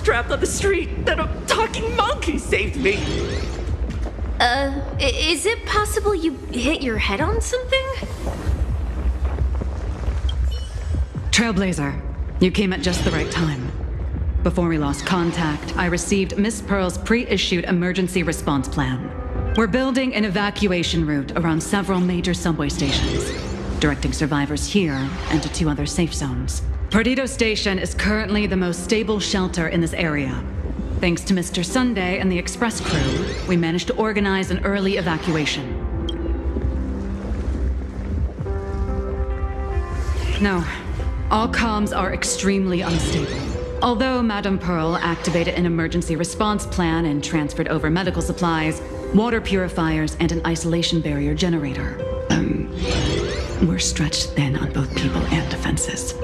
Trapped on the street, then a talking monkey saved me. Is it possible you hit your head on something? Trailblazer, you came at just the right time. Before we lost contact, I received Miss Pearl's pre-issued emergency response plan. We're building an evacuation route around several major subway stations, directing survivors here and to 2 other safe zones. Perdido Station is currently the most stable shelter in this area. Thanks to Mr. Sunday and the express crew, we managed to organize an early evacuation. No, all comms are extremely unstable. Although Madame Pearl activated an emergency response plan and transferred over medical supplies, water purifiers, and an isolation barrier generator, we're stretched thin on both people and defenses.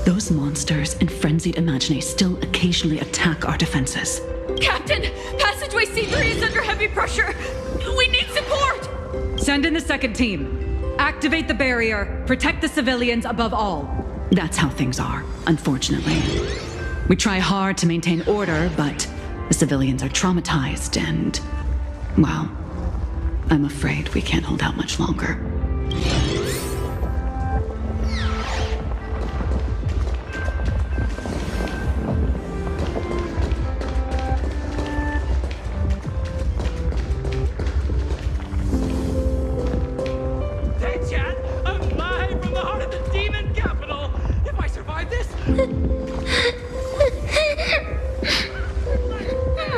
Those monsters and frenzied Imaginae still occasionally attack our defenses. Captain, passageway C3 is under heavy pressure. We need support. Send in the second team. Activate the barrier. Protect the civilians above all. That's how things are, unfortunately. We try hard to maintain order, but the civilians are traumatized and, well, I'm afraid we can't hold out much longer.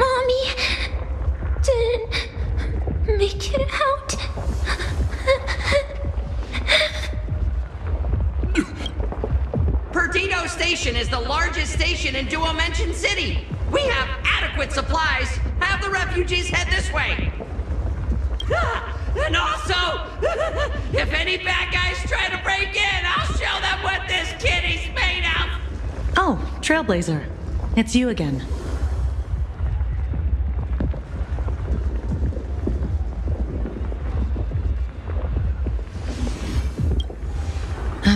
Mommy didn't make it out. Perdido Station is the largest station in Duomension City. We have adequate supplies. Have the refugees head this way. And also, if any bad guys try to break in, I'll show them what this kitty's made of. Oh, Trailblazer. It's you again.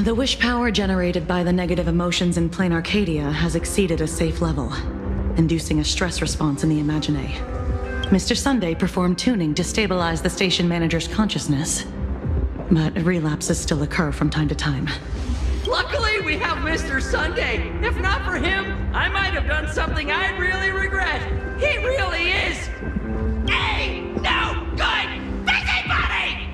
The wish power generated by the negative emotions in Plain Arcadia has exceeded a safe level, inducing a stress response in the Imaginae. Mr. Sunday performed tuning to stabilize the station manager's consciousness, but relapses still occur from time to time. Luckily, we have Mr. Sunday. If not for him, I might have done something I'd really regret. He really is a no good busybody!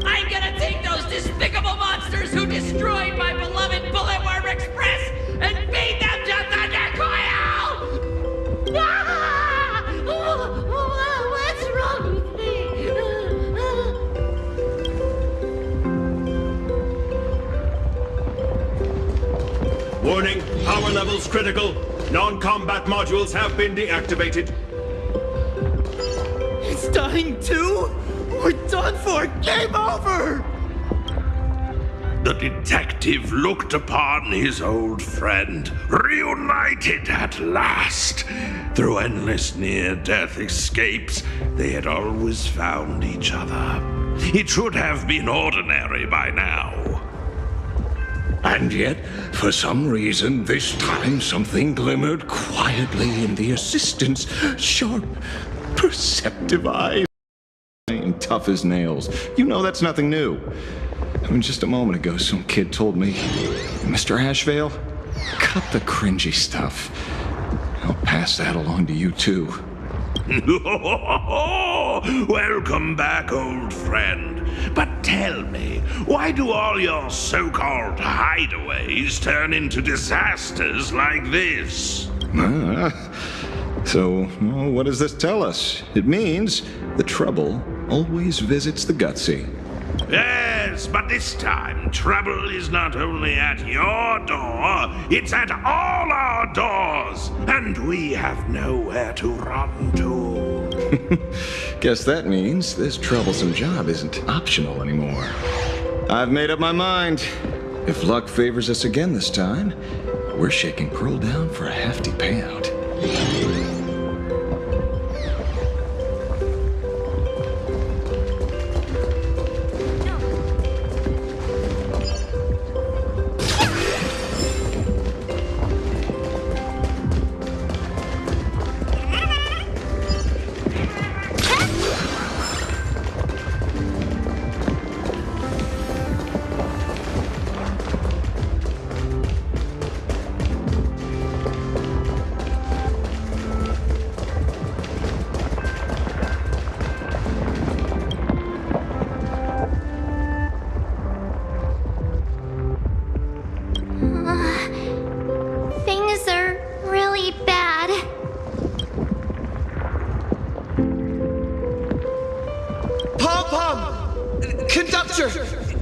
I'm gonna take those despicable monsters who destroyed my beloved Bulletworm Express and feed them to Thundercoil! What's wrong with me? Warning, power levels critical. Non-combat modules have been deactivated. It's dying too? We're done for! Game over! The detective looked upon his old friend, reunited at last, Through endless near-death escapes, they had always found each other. It should have been ordinary by now. And yet, for some reason, this time something glimmered quietly in the assistant's sharp, perceptive eyes. Tough as nails. You know that's nothing new. I mean, just a moment ago, some kid told me, Mr. Ashvale, cut the cringy stuff. I'll pass that along to you, too. Welcome back, old friend. But tell me, why do all your so-called hideaways turn into disasters like this? So, what does this tell us? It means the trouble always visits the gutsy. Yes, but this time, trouble is not only at your door, it's at all our doors, and we have nowhere to run to. Guess that means this troublesome job isn't optional anymore. I've made up my mind. If luck favors us again this time, we're shaking Pearl down for a hefty payout. Things are really bad. Pom-Pom! Conductor!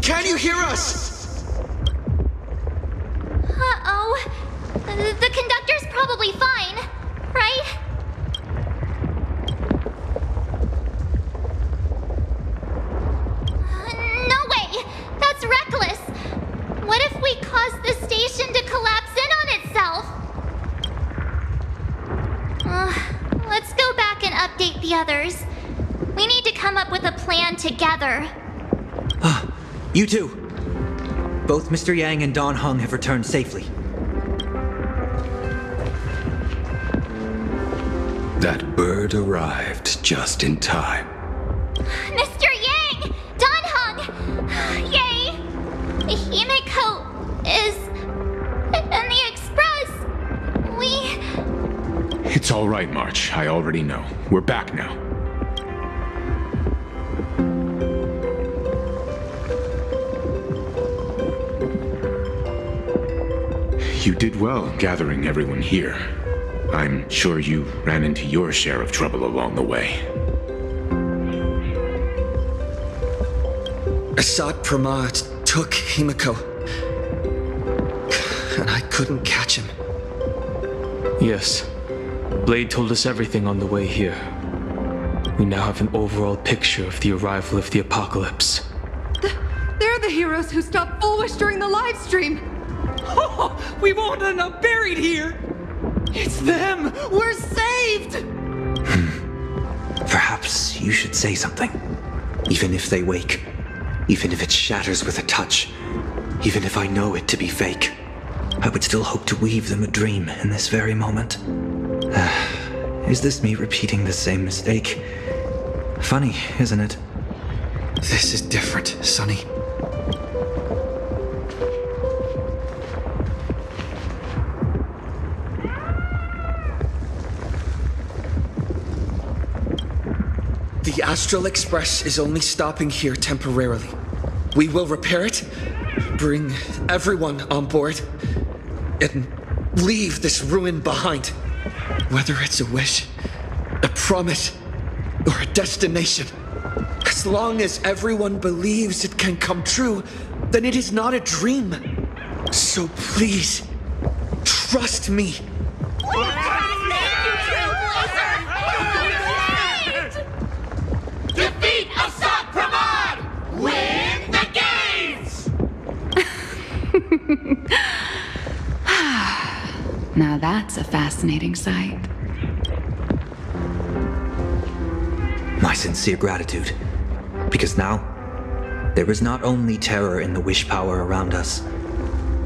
Can you hear us? Uh-oh. The conductor's probably fine, right? No way! That's reckless! What if we cause the station to collapse in on itself? Let's go back and update the others. We need to come up with a plan together. You too. Both Mr. Yang and Don Hung have returned safely. That bird arrived just in time. Mr. Yang! Don Hung! Yay! Himiko is in the express. It's all right, March. I already know. We're back now. You did well gathering everyone here. I'm sure you ran into your share of trouble along the way. Assad Pramad took Himiko, and I couldn't catch him. Yes. Blade told us everything on the way here. We now have an overall picture of the arrival of the apocalypse. They're the heroes who stopped Bulwish during the live stream. Oh, we won't end up buried here. It's them! We're saved! Perhaps you should say something. Even if they wake. Even if it shatters with a touch. Even if I know it to be fake. I would still hope to weave them a dream in this very moment. Is this me repeating the same mistake? Funny, isn't it? This is different, Sonny. The Astral Express is only stopping here temporarily. We will repair it, bring everyone on board, and leave this ruin behind. Whether it's a wish, a promise, or a destination, as long as everyone believes it can come true, then it is not a dream. So please, trust me. Defeat Assad Pramad! Win the games! Now that's a fascinating sight. my sincere gratitude. Because now, there is not only terror in the wish power around us,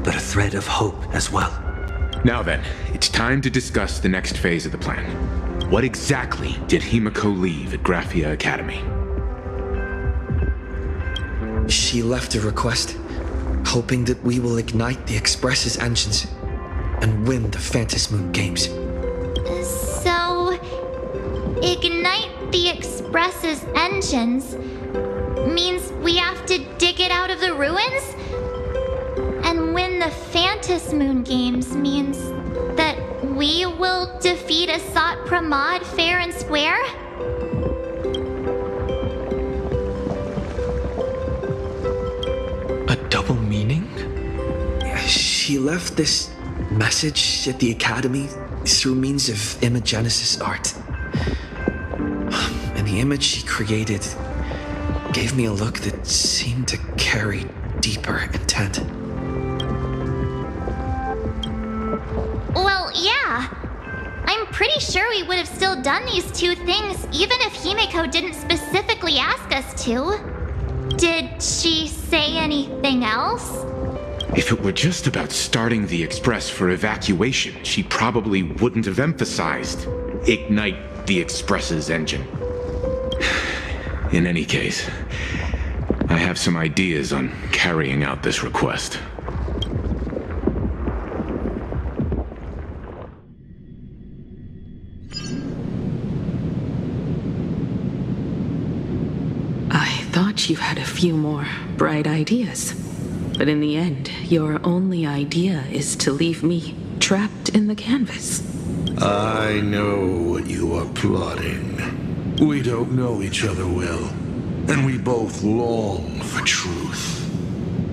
but a thread of hope as well. Now then, it's time to discuss the next phase of the plan. What exactly did Himiko leave at Graphia Academy? She left a request, hoping that we will ignite the Express's engines and win the Phantasmoon Games. So, ignite the Express's engines means we have to dig it out of the ruins? And win the Phantasmoon Games means that we will defeat Asat Pramod fair and square? A double meaning? She left this message at the Academy through means of imagenesis art. And the image she created gave me a look that seemed to carry deeper intent. Well, yeah. I'm pretty sure we would have still done these two things even if Himiko didn't specifically ask us to. Did she say anything else? If it were just about starting the Express for evacuation, she probably wouldn't have emphasized ignite the Express's engine. In any case, I have some ideas on carrying out this request. I thought you had a few more bright ideas. But in the end, your only idea is to leave me trapped in the canvas. I know what you are plotting. We don't know each other well, and we both long for truth.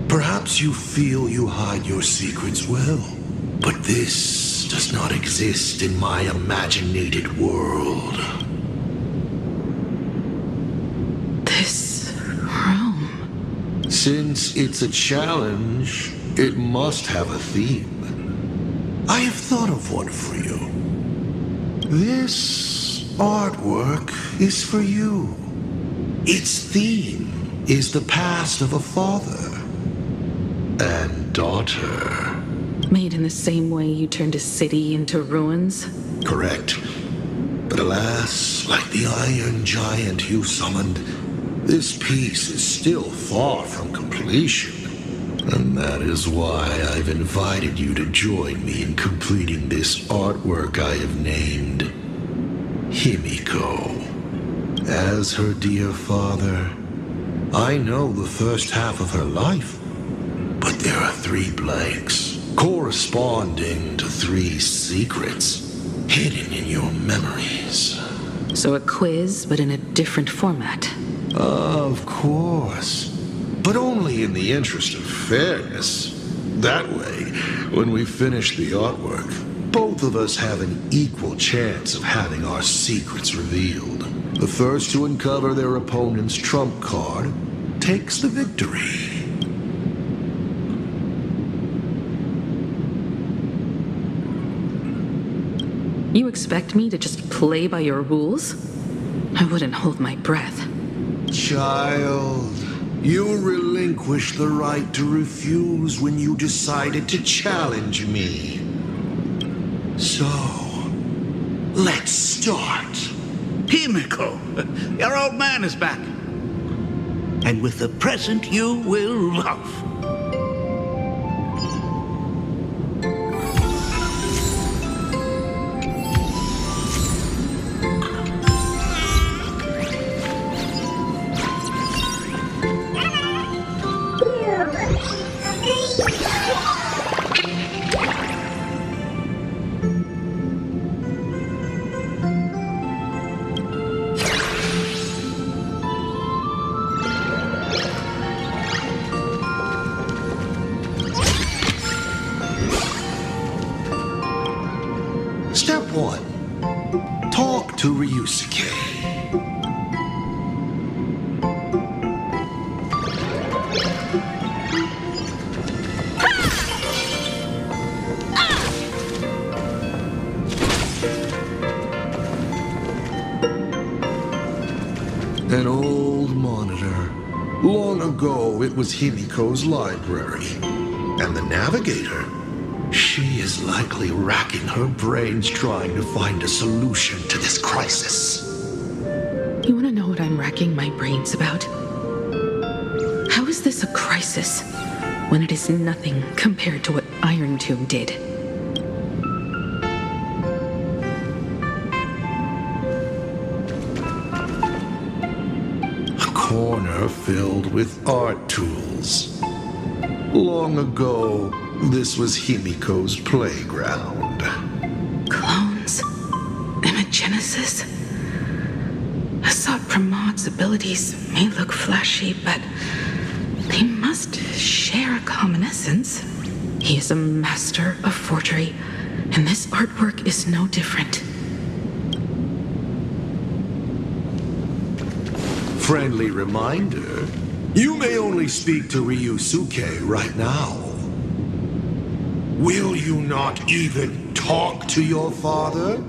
Perhaps you feel you hide your secrets well, but this does not exist in my imaginated world. This room... Since it's a challenge, it must have a theme. I have thought of one for you. This artwork is for you. Its theme is the past of a father and daughter. Made in the same way you turned a city into ruins? Correct. But alas, like the iron giant you summoned, this piece is still far from completion. And that is why I've invited you to join me in completing this artwork I have named Himiko. As her dear father, I know the first half of her life, but there are 3 blanks corresponding to 3 secrets hidden in your memories. So a quiz, but in a different format. Of course. But only in the interest of fairness. That way, when we finish the artwork, both of us have an equal chance of having our secrets revealed. The first to uncover their opponent's trump card takes the victory. You expect me to just play by your rules? I wouldn't hold my breath. Child, you relinquished the right to refuse when you decided to challenge me. So, let's start. Himiko, your old man is back. And with the present you will love. Step 1. Talk to Ryusuke. An old monitor. Long ago, it was Himiko's library. And the navigator? She is likely racking her brains trying to find a solution to this crisis. You want to know what I'm racking my brains about? How is this a crisis when it is nothing compared to what Iron Tomb did? A corner filled with art tools. Long ago, this was Himiko's playground. Clones? Imagenesis? Assad Pramad's abilities may look flashy, but they must share a common essence. He is a master of forgery, and this artwork is no different. Friendly reminder, you may only speak to Ryusuke right now. Will you not even talk to your father?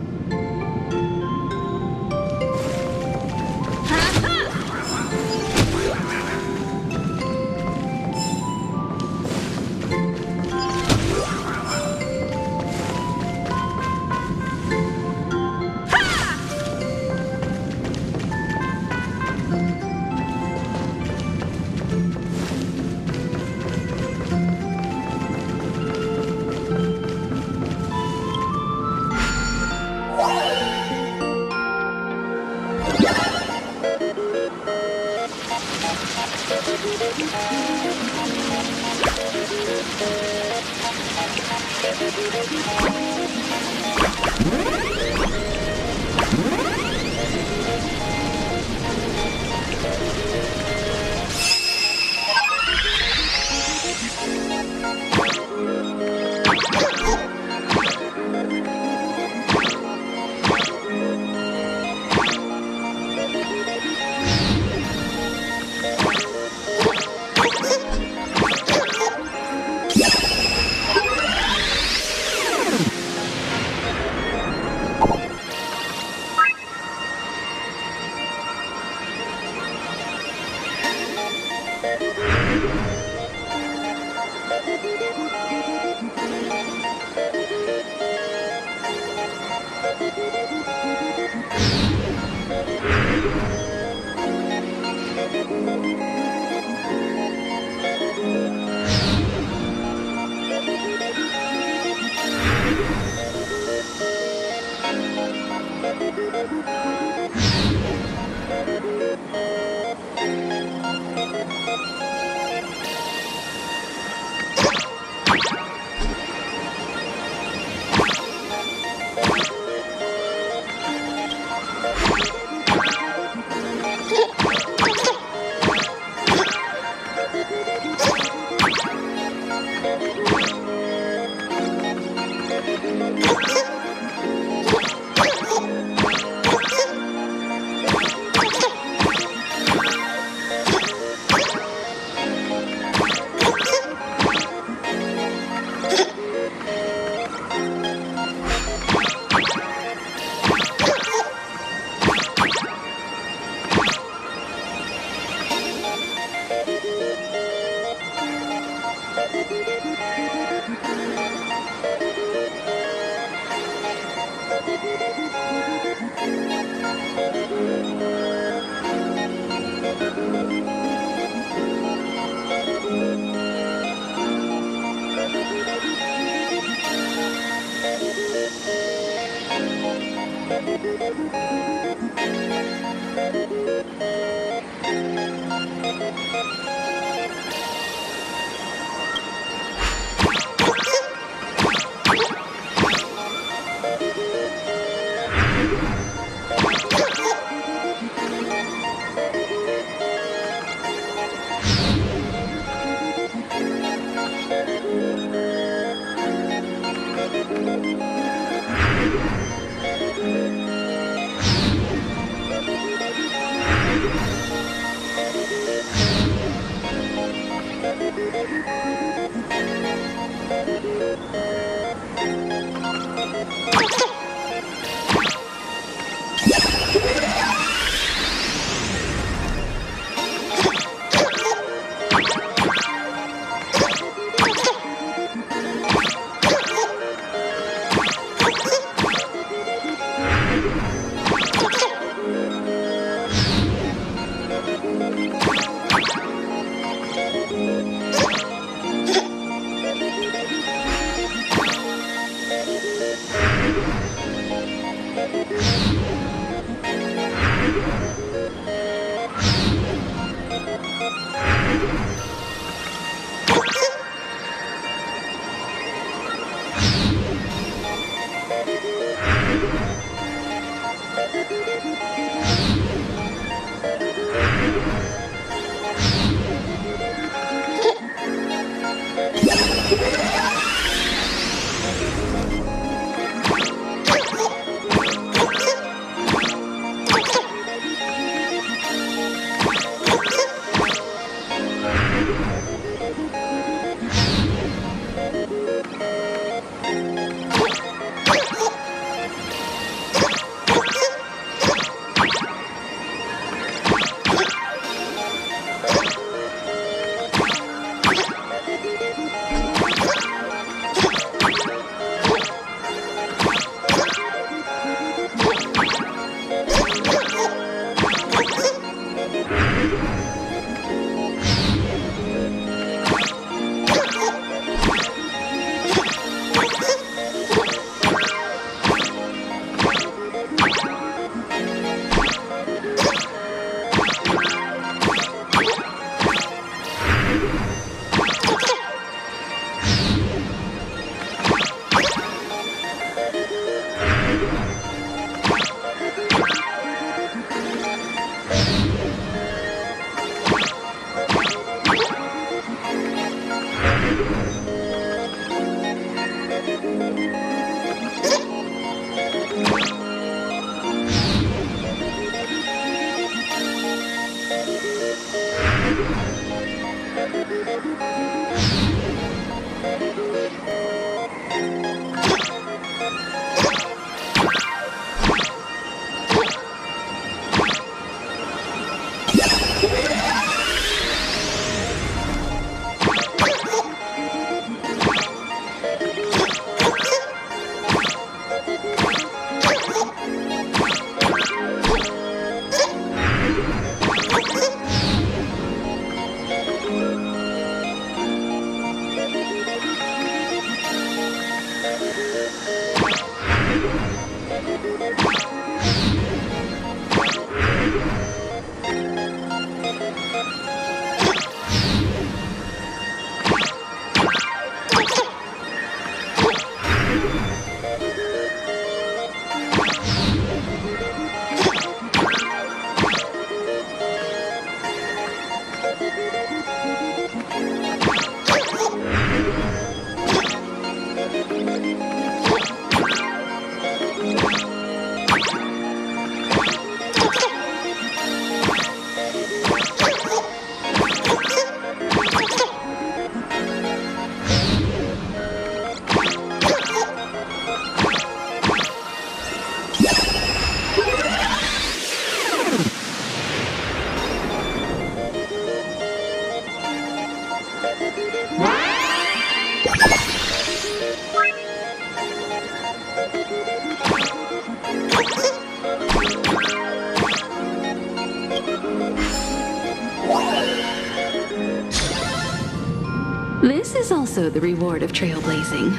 This is also the reward of trailblazing.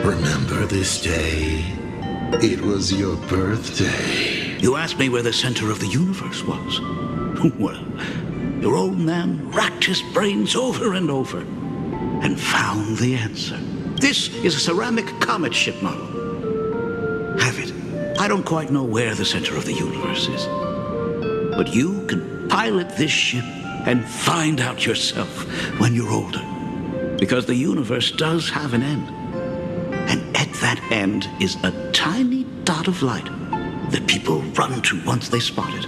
Remember this day? It was your birthday. You asked me where the center of the universe was. Well, your old man racked his brains over and over and found the answer. This is a ceramic comet ship model. Have it. I don't quite know where the center of the universe is, but you can pilot this ship and find out yourself when you're older, because the universe does have an end. And at that end is a tiny dot of light that people run to once they spot it.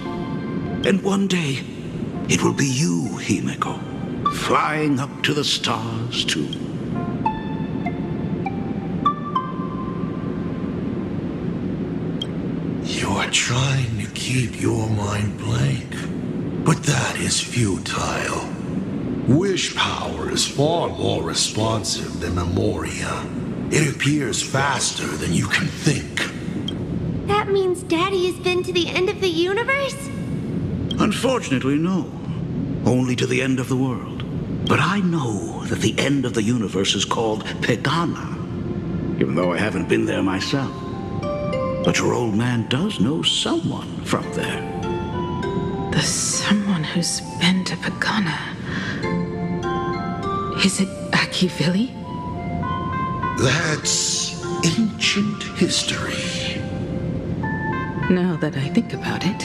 And one day, it will be you, Himeko, flying up to the stars too. You're trying to keep your mind blank, but that is futile. Wish power is far more responsive than memoria. It appears faster than you can think. That means Daddy has been to the end of the universe? Unfortunately, no. Only to the end of the world. But I know that the end of the universe is called Pegana, even though I haven't been there myself. But your old man does know someone from there. The someone who's been to Pegana. Is it Akivili? That's ancient history. Now that I think about it,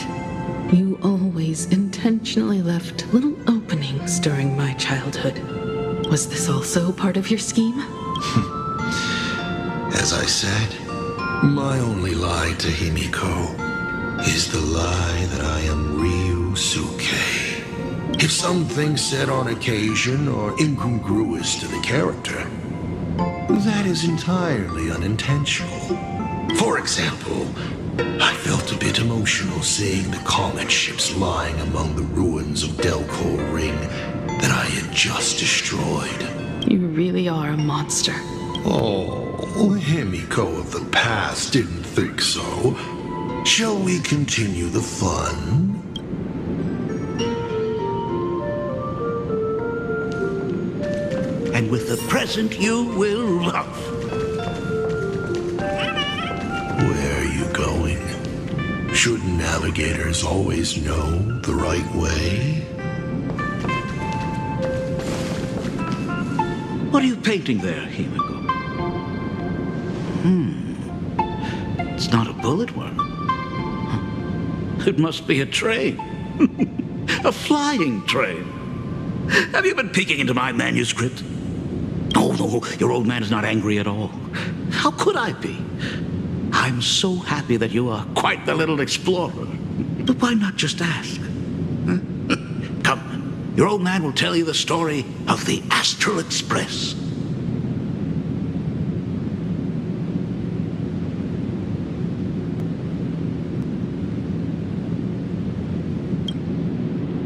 you always intentionally left little openings during my childhood. Was this also part of your scheme? As I said, my only lie to Himiko is the lie that I am Ryusuke. If some things said on occasion are incongruous to the character, that is entirely unintentional. For example, I felt a bit emotional seeing the comet ships lying among the ruins of Delco Ring that I had just destroyed. You really are a monster. Oh, Himiko of the past didn't think so. Shall we continue the fun? And with the present you will love. Where are you going? Shouldn't navigators always know the right way? What are you painting there, Himiko? It's not a bullet worm. It must be a train. A flying train. Have you been peeking into my manuscript? Oh, no, your old man is not angry at all. How could I be? I'm so happy that you are quite the little explorer. But why not just ask? Huh? Come, your old man will tell you the story of the Astral Express.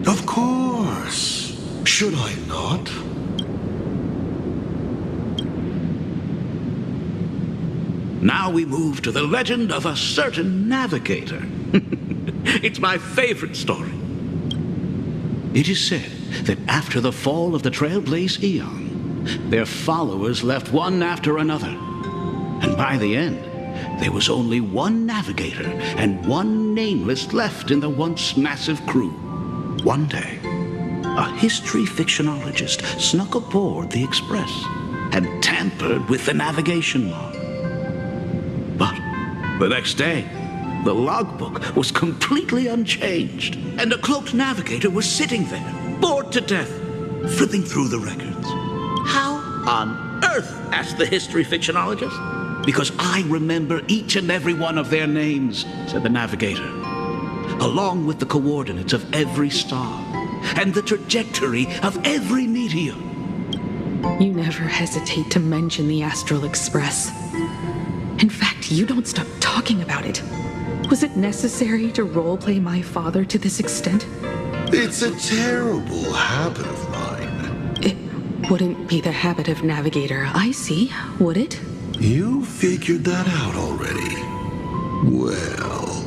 Of course. Should I not? Now we move to the legend of a certain navigator. It's my favorite story. It is said that after the fall of the Trailblaze Eon, their followers left one after another. And by the end, there was only one navigator and one nameless left in the once massive crew. One day, a history fictionologist snuck aboard the Express and tampered with the navigation log. But the next day, the logbook was completely unchanged, and a cloaked navigator was sitting there, bored to death, flipping through the records. How on earth? Asked the history fictionologist. Because I remember each and every one of their names, said the navigator, along with the coordinates of every star and the trajectory of every meteor. You never hesitate to mention the Astral Express. In fact, you don't stop talking about it. Was it necessary to roleplay my father to this extent? It's a terrible habit of mine. It wouldn't be the habit of Navigator Icy, would it? You figured that out already. Well,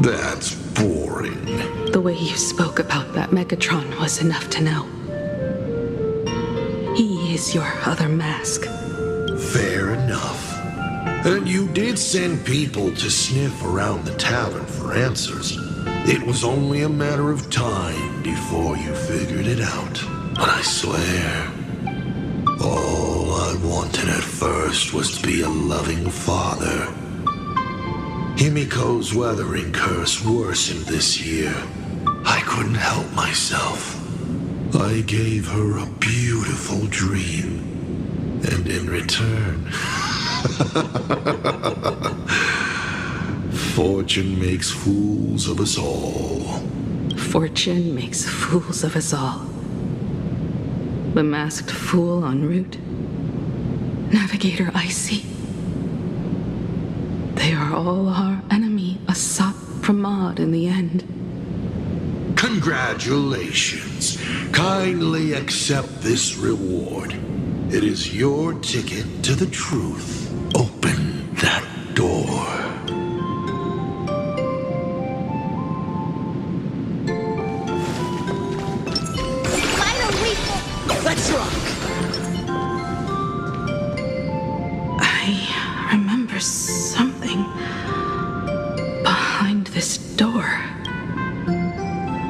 that's boring. The way you spoke about that Megatron was enough to know. He is your other mask. Fair enough. And you did send people to sniff around the tavern for answers. It was only a matter of time before you figured it out. But I swear, all I wanted at first was to be a loving father. Himiko's weathering curse worsened this year. I couldn't help myself. I gave her a beautiful dream. And in return, fortune makes fools of us all. Fortune makes fools of us all. The masked fool en route. Navigator Icy. They are all our enemy, Asat Pramod in the end. Congratulations. Kindly accept this reward. It is your ticket to the truth. open that door. Let's rock! I remember something behind this door.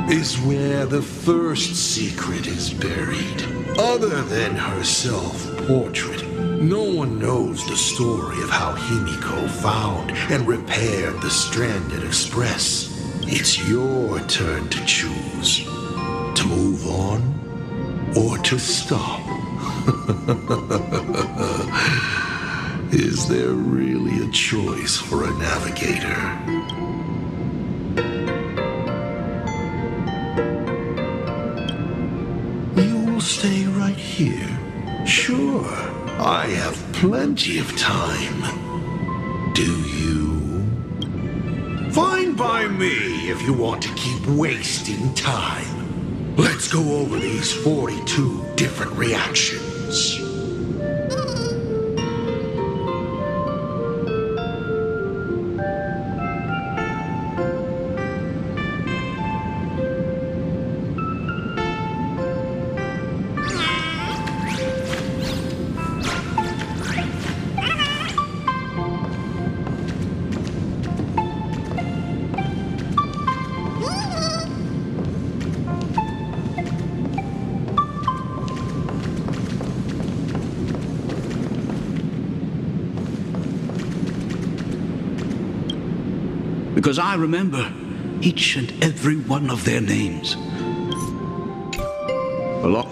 Is where the first secret is buried. Other than her self-portrait, no one knows the story of how Himiko found and repaired the stranded Express. It's your turn to choose. To move on or to stop. Is there really a choice for a navigator? You'll stay right here? Sure, I have plenty of time. Do you? Fine by me if you want to keep wasting time. Let's go over these 42 different reactions. Because I remember each and every one of their names.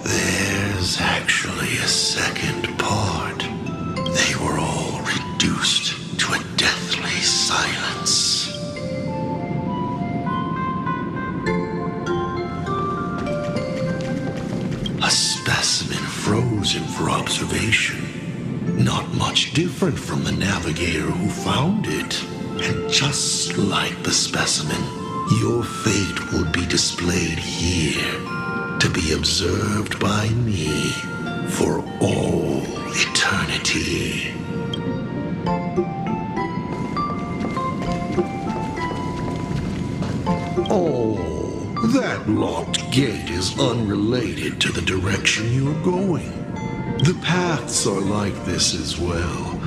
There's actually a second part. They were all reduced to a deathly silence. A specimen frozen for observation. Not much different from the navigator who found it. And just like the specimen, your fate will be displayed here, to be observed by me for all eternity. Oh, that locked gate is unrelated to the direction you're going. The paths are like this as well.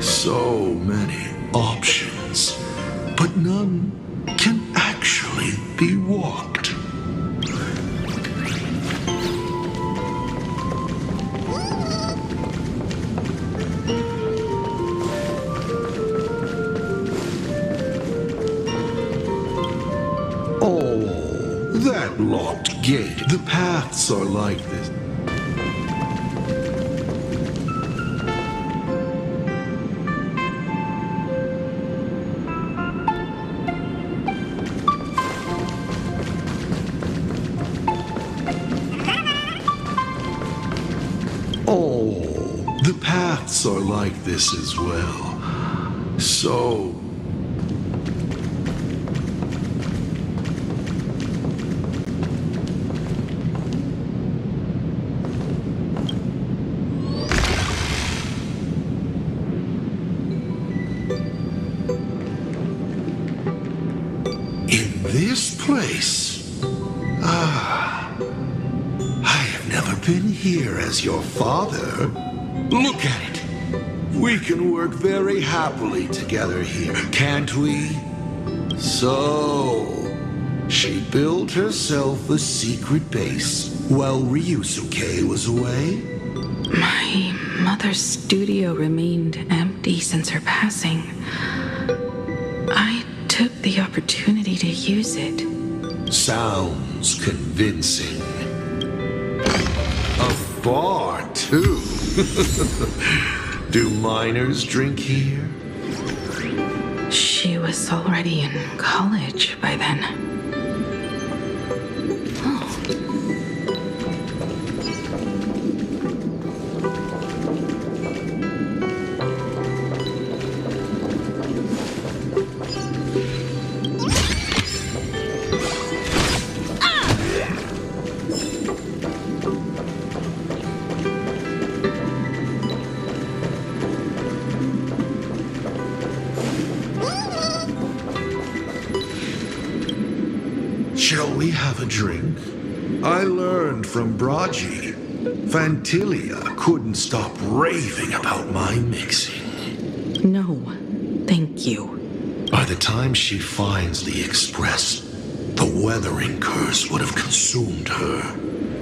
So many options, but none can actually be walked. Oh, that locked gate. The paths are like this. The paths are like this as well. So... in this place? I have never been here as your father. Look at it. We can work very happily together here, can't we? So, she built herself a secret base while Ryusuke was away? My mother's studio remained empty since her passing. I took the opportunity to use it. Sounds convincing. A bar, too. Do minors drink here? She was already in college by then. we have a drink? I learned from Braji. Fantilia couldn't stop raving about my mixing. No, thank you. By the time she finds the Express, the weathering curse would have consumed her.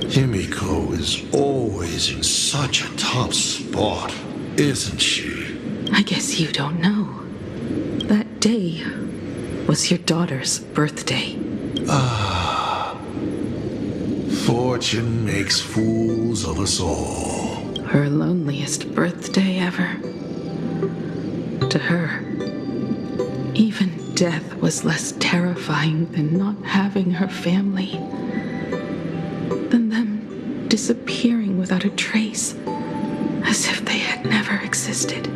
Himiko is always in such a tough spot, isn't she? I guess you don't know. That day was your daughter's birthday. Ah. Fortune makes fools of us all. Her loneliest birthday ever. To her, even death was less terrifying than not having her family. Than them disappearing without a trace, as if they had never existed.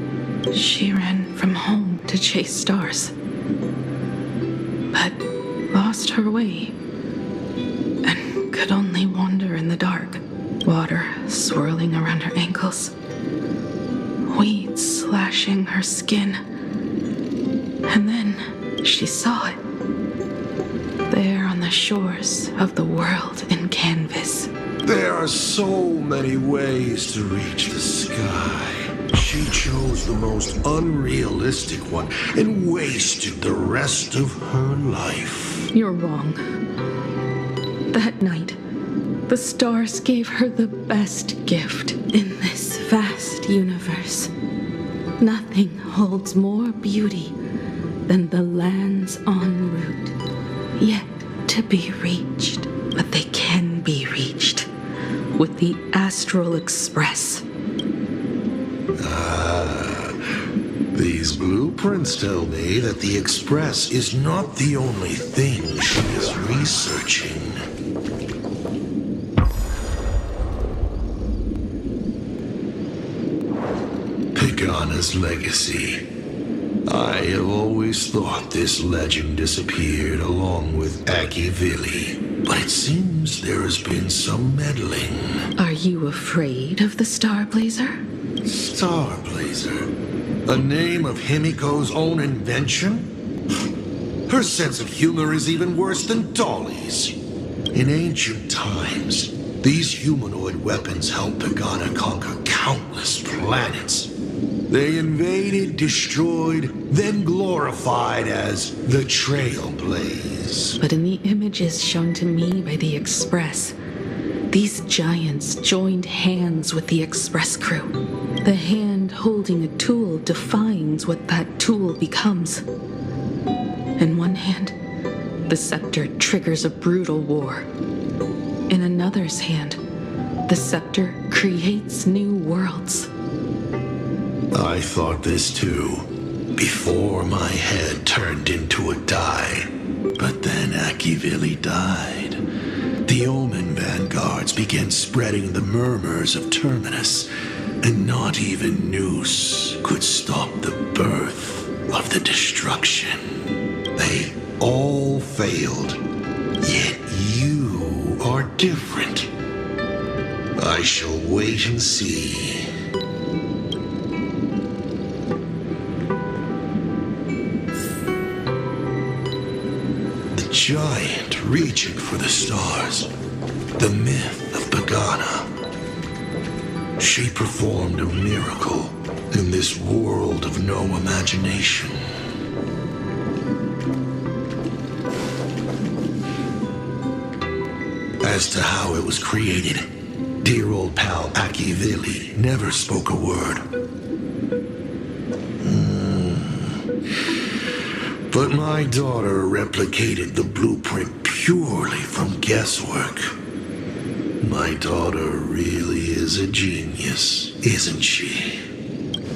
She ran from home to chase stars, but lost her way and could only wander in the dark. Water swirling around her ankles, weeds slashing her skin. And then she saw it, there on the shores of the world in canvas. There are so many ways to reach the sky. She chose the most unrealistic one and wasted the rest of her life. You're wrong. That night, the stars gave her the best gift in this vast universe. Nothing holds more beauty than the lands en route, yet to be reached. But they can be reached with the Astral Express. These blueprints tell me that the Express is not the only thing she is researching. Pagana's legacy. I have always thought this legend disappeared along with Akivili, but it seems there has been some meddling. Are you afraid of the Starblazer? Starblazer? A name of Himiko's own invention? Her sense of humor is even worse than Dolly's. In ancient times, these humanoid weapons helped Pagana conquer countless planets. They invaded, destroyed, then glorified as the Trailblaze. But in the images shown to me by the Express, these giants joined hands with the Express crew. The hand holding a tool defines what that tool becomes. In one hand, the scepter triggers a brutal war. In another's hand, the scepter creates new worlds. I thought this too, before my head turned into a die. But then Akivili died. The Omen vanguards began spreading the murmurs of Terminus, and not even Noose could stop the birth of the destruction. They all failed, yet you are different. I shall wait and see. Giant reaching for the stars. The myth of Pagana. She performed a miracle in this world of no imagination. As to how it was created, dear old pal Akivili never spoke a word. But my daughter replicated the blueprint purely from guesswork. My daughter really is a genius, isn't she?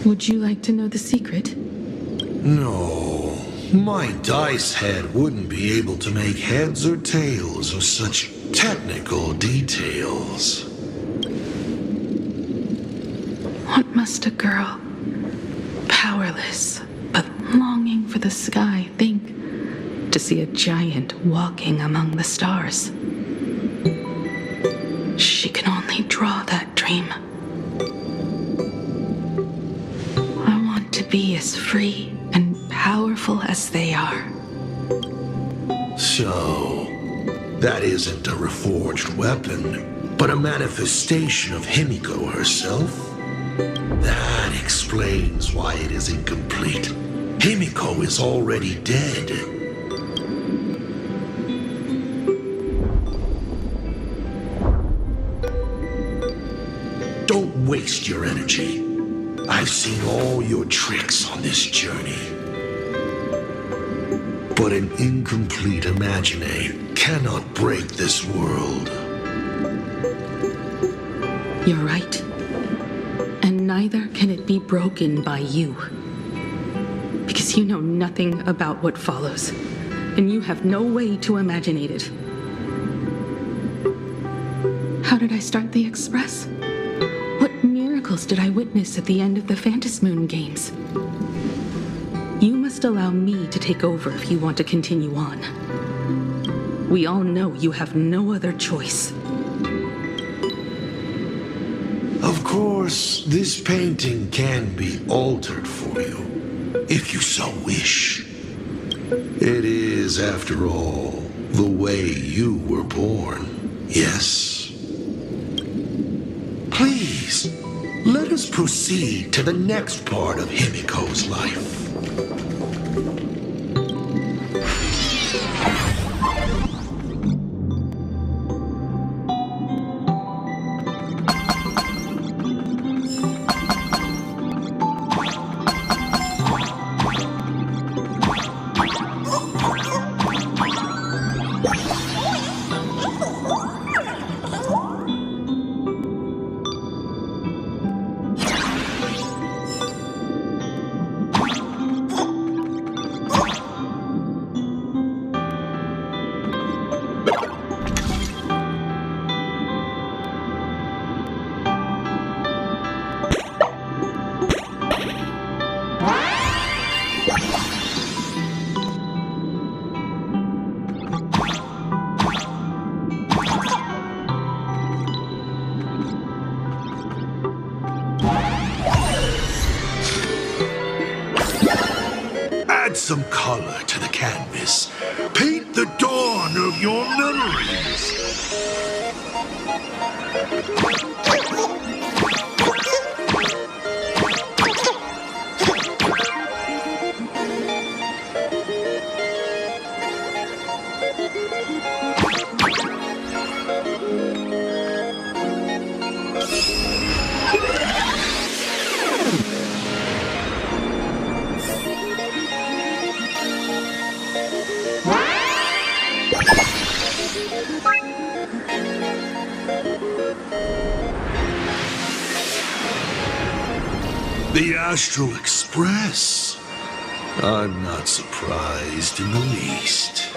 Would you like to know the secret? No, my dice head wouldn't be able to make heads or tails of such technical details. What must a girl, powerless but longing for the sky, think to see a giant walking among the stars? She can only draw that dream. I want to be as free and powerful as they are. So, That isn't a reforged weapon, but a manifestation of Himiko herself. That explains why it is incomplete. Himiko is already dead. Don't waste your energy. I've seen all your tricks on this journey. But an incomplete Imaginate cannot break this world. You're right. And neither can it be broken by you. Because you know nothing about what follows, and you have no way to imaginate it. How did I start the Express? What miracles did I witness at the end of the Phantasmoon games? You must allow me to take over if you want to continue on. We all know you have no other choice. Of course, this painting can be altered for you, if you so wish. It is, after all, the way you were born, yes? Please, let us proceed to the next part of Himiko's life. Add some color to the canvas. Paint the dawn of your memories. The Astral Express. I'm not surprised in the least.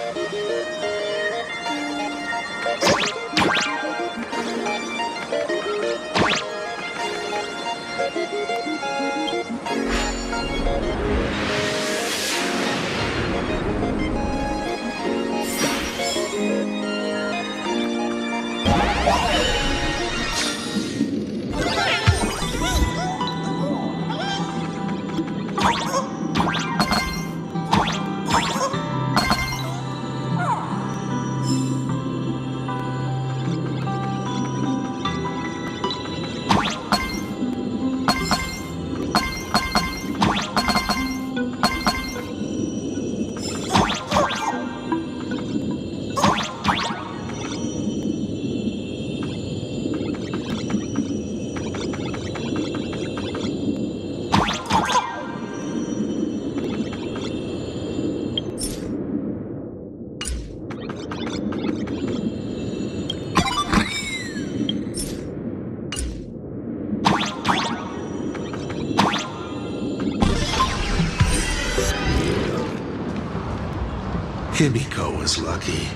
Himiko was lucky.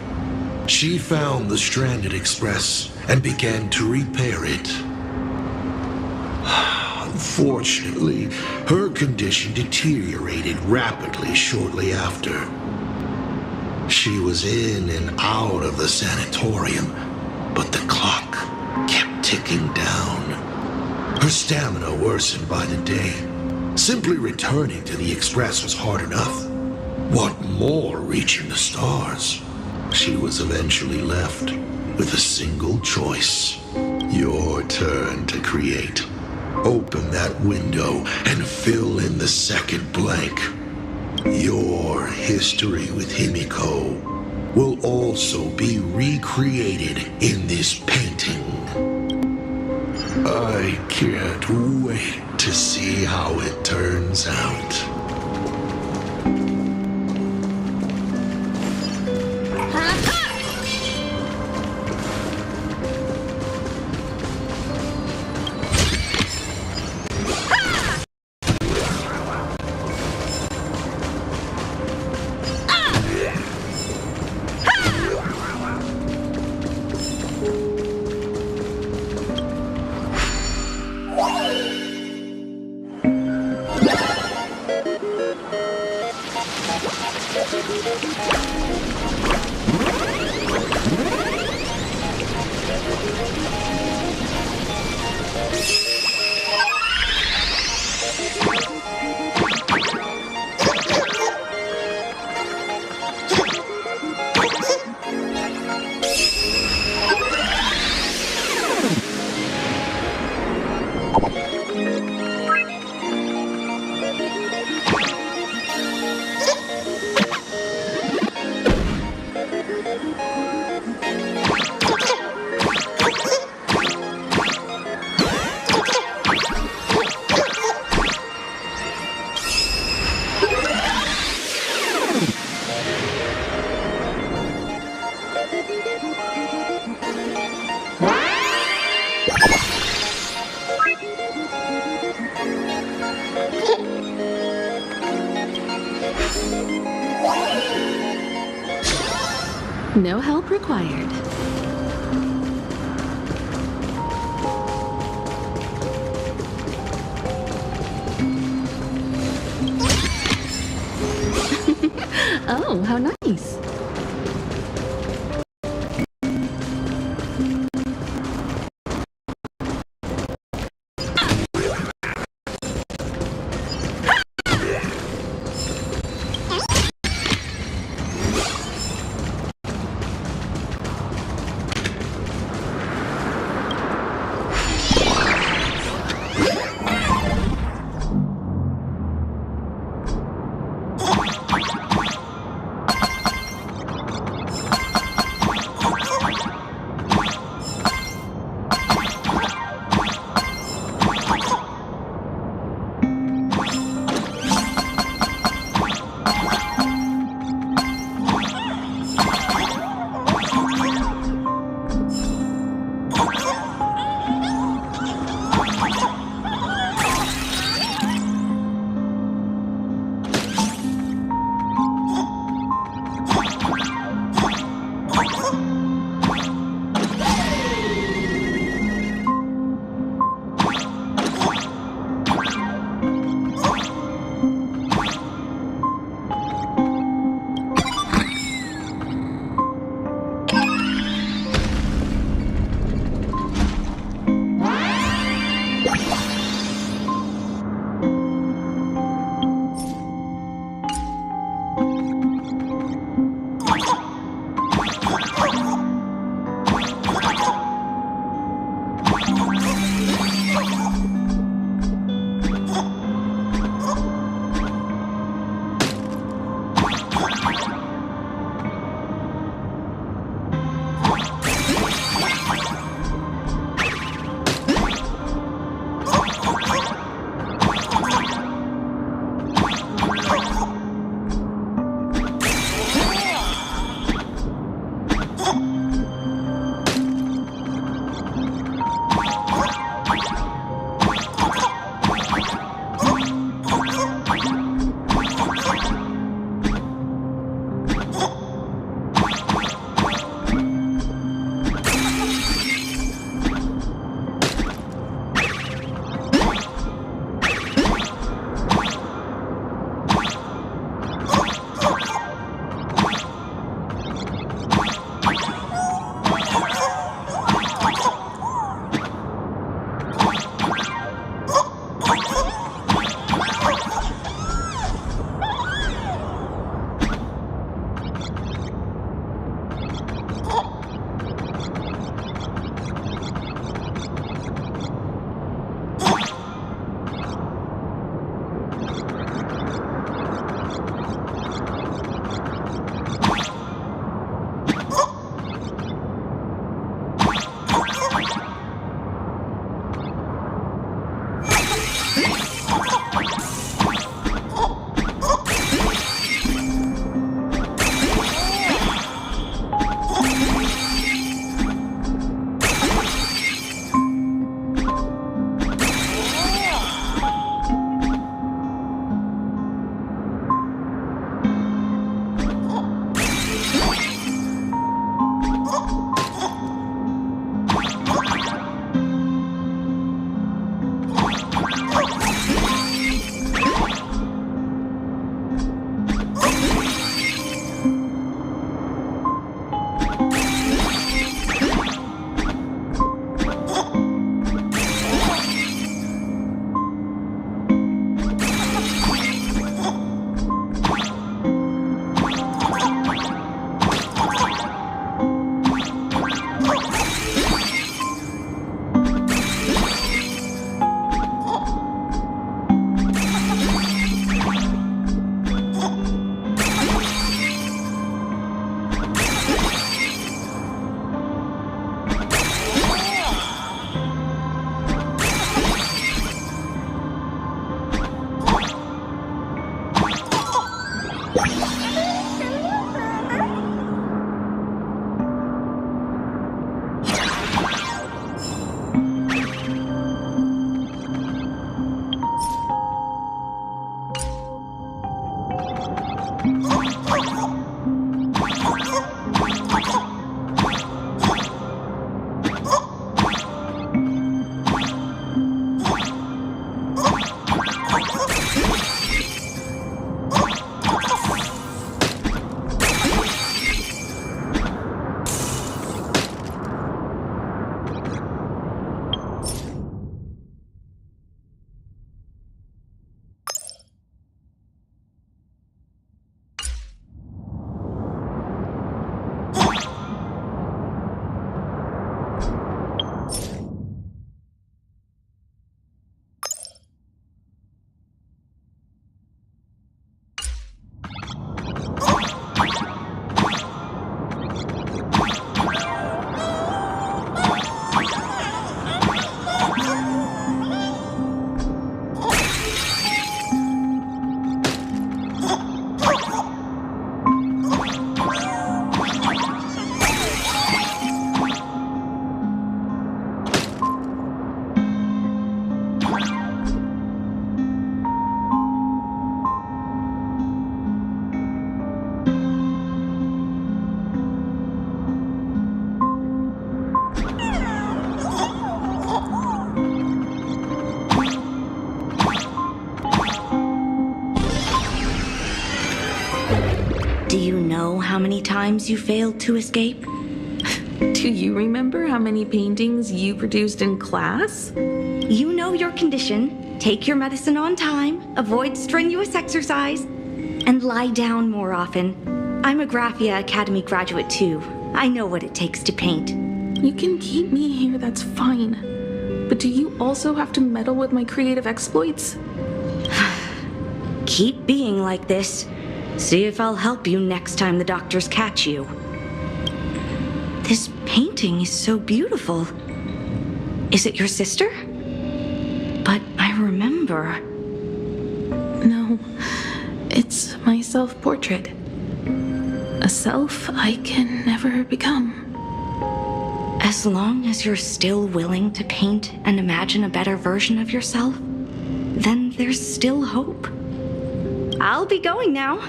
She found the stranded express and began to repair it. Unfortunately, her condition deteriorated rapidly shortly after. She was in and out of the sanatorium, but the clock kept ticking down. Her stamina worsened by the day. Simply returning to the express was hard enough. What more reaching the stars? she was eventually left with a single choice. Your turn to create. Open that window and fill in the second blank. Your history with Himiko will also be recreated in this painting. I can't wait to see how it turns out. No help required. Oh, how nice. Do you know how many times you failed to escape? Do you remember how many paintings you produced in class? You know your condition. Take your medicine on time, avoid strenuous exercise, and lie down more often. I'm a Graphia Academy graduate too. I know what it takes to paint. You can keep me here, that's fine. But do you also have to meddle with my creative exploits? Keep being like this. See if I'll help you next time the doctors catch you. This painting is so beautiful. Is it your sister? But I remember. No, it's my self-portrait. A self I can never become. As long as you're still willing to paint and imagine a better version of yourself, then there's still hope. I'll be going now.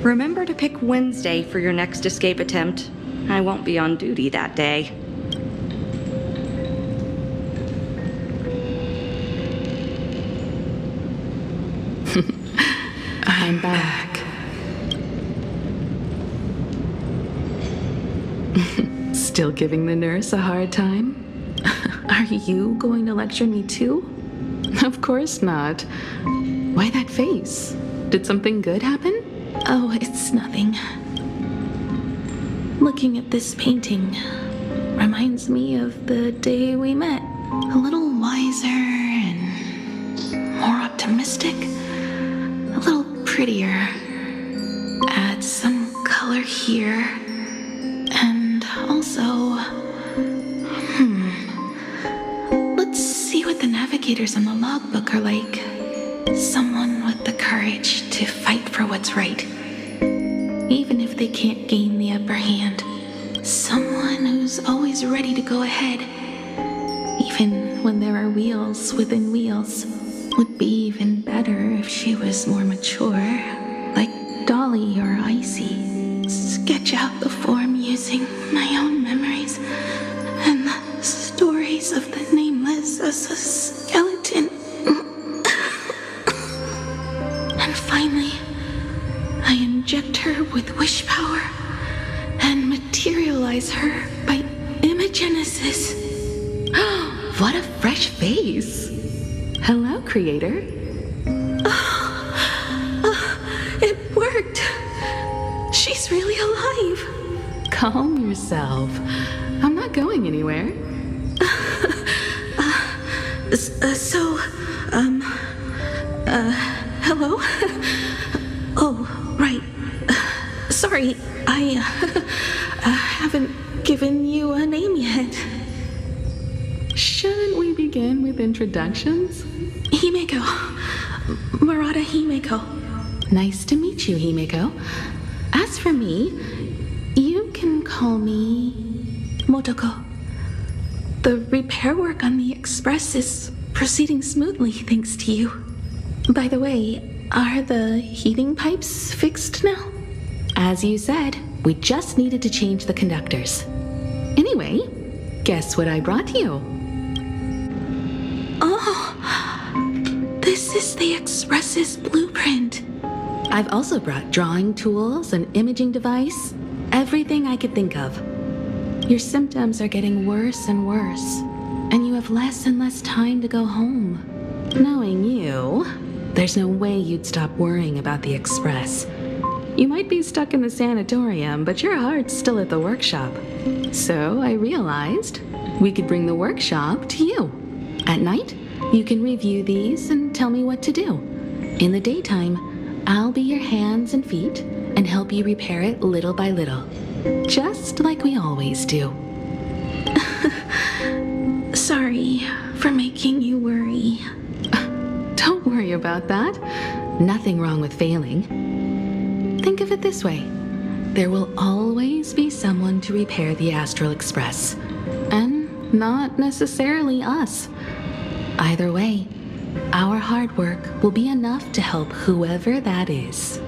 Remember to pick Wednesday for your next escape attempt. I won't be on duty that day. I'm back. Still giving the nurse a hard time? Are you going to lecture me too? Of course not. Why that face? Did something good happen? Oh, it's nothing. Looking at this painting reminds me of the day we met. A little wiser and more optimistic. A little prettier. Add some color here. And also... Let's see what the navigators on the logbook are like. Someone with the courage to fight for what's right. Even if they can't gain the upper hand. Someone who's always ready to go ahead. Even when there are wheels within wheels. Would be even better if she was more mature. Like Dolly or Icy. Sketch out the form using my own memories. And the stories of the nameless as a skeleton. And finally, I inject her with wish power and materialize her by imagenesis. What a fresh face! Hello, creator. It worked! She's really alive! Calm yourself. I'm not going anywhere. Hello? Oh, right. Sorry, I haven't given you a name yet. Shouldn't we begin with introductions? Himeko. Murata Himeko. Nice to meet you, Himeko. As for me, you can call me Motoko. The repair work on the Express is proceeding smoothly thanks to you. By the way, are the heating pipes fixed now? As you said, we just needed to change the conductors. Anyway, guess what I brought you? Oh, this is the Express's blueprint. I've also brought drawing tools, an imaging device, everything I could think of. Your symptoms are getting worse and worse, and you have less and less time to go home. Knowing you, there's no way you'd stop worrying about the Express. You might be stuck in the sanatorium, but your heart's still at the workshop. So I realized we could bring the workshop to you. At night, you can review these and tell me what to do. In the daytime, I'll be your hands and feet and help you repair it little by little. Just like we always do. Sorry for making you worry. Don't worry about that. Nothing wrong with failing. Think of it this way. There will always be someone to repair the Astral Express. And not necessarily us. Either way, our hard work will be enough to help whoever that is.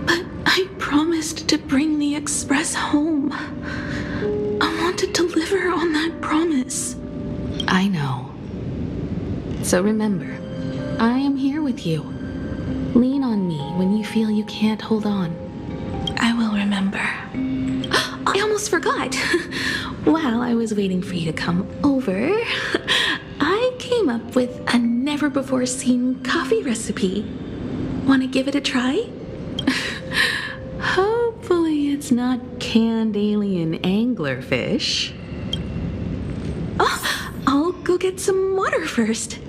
But I promised to bring the Express home. I want to deliver on that promise. I know. So remember, I am here with you. Lean on me when you feel you can't hold on. almost forgot. While I was waiting for you to come over, I came up with a never-before-seen coffee recipe. Want to give it a try? Hopefully it's not canned alien anglerfish. Oh, I'll go get some water first.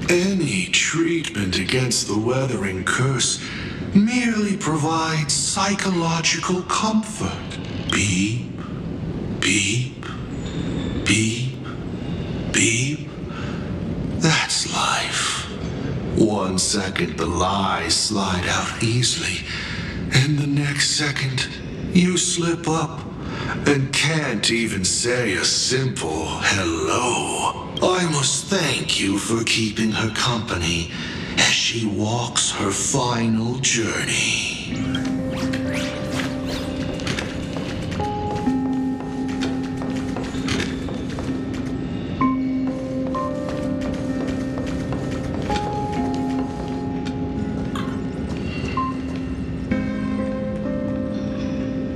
Any treatment against the weathering curse merely provides psychological comfort. Beep, beep, beep, beep. That's life. 1 second the lies slide out easily, and the next second you slip up and can't even say a simple hello. I must thank you for keeping her company as she walks her final journey.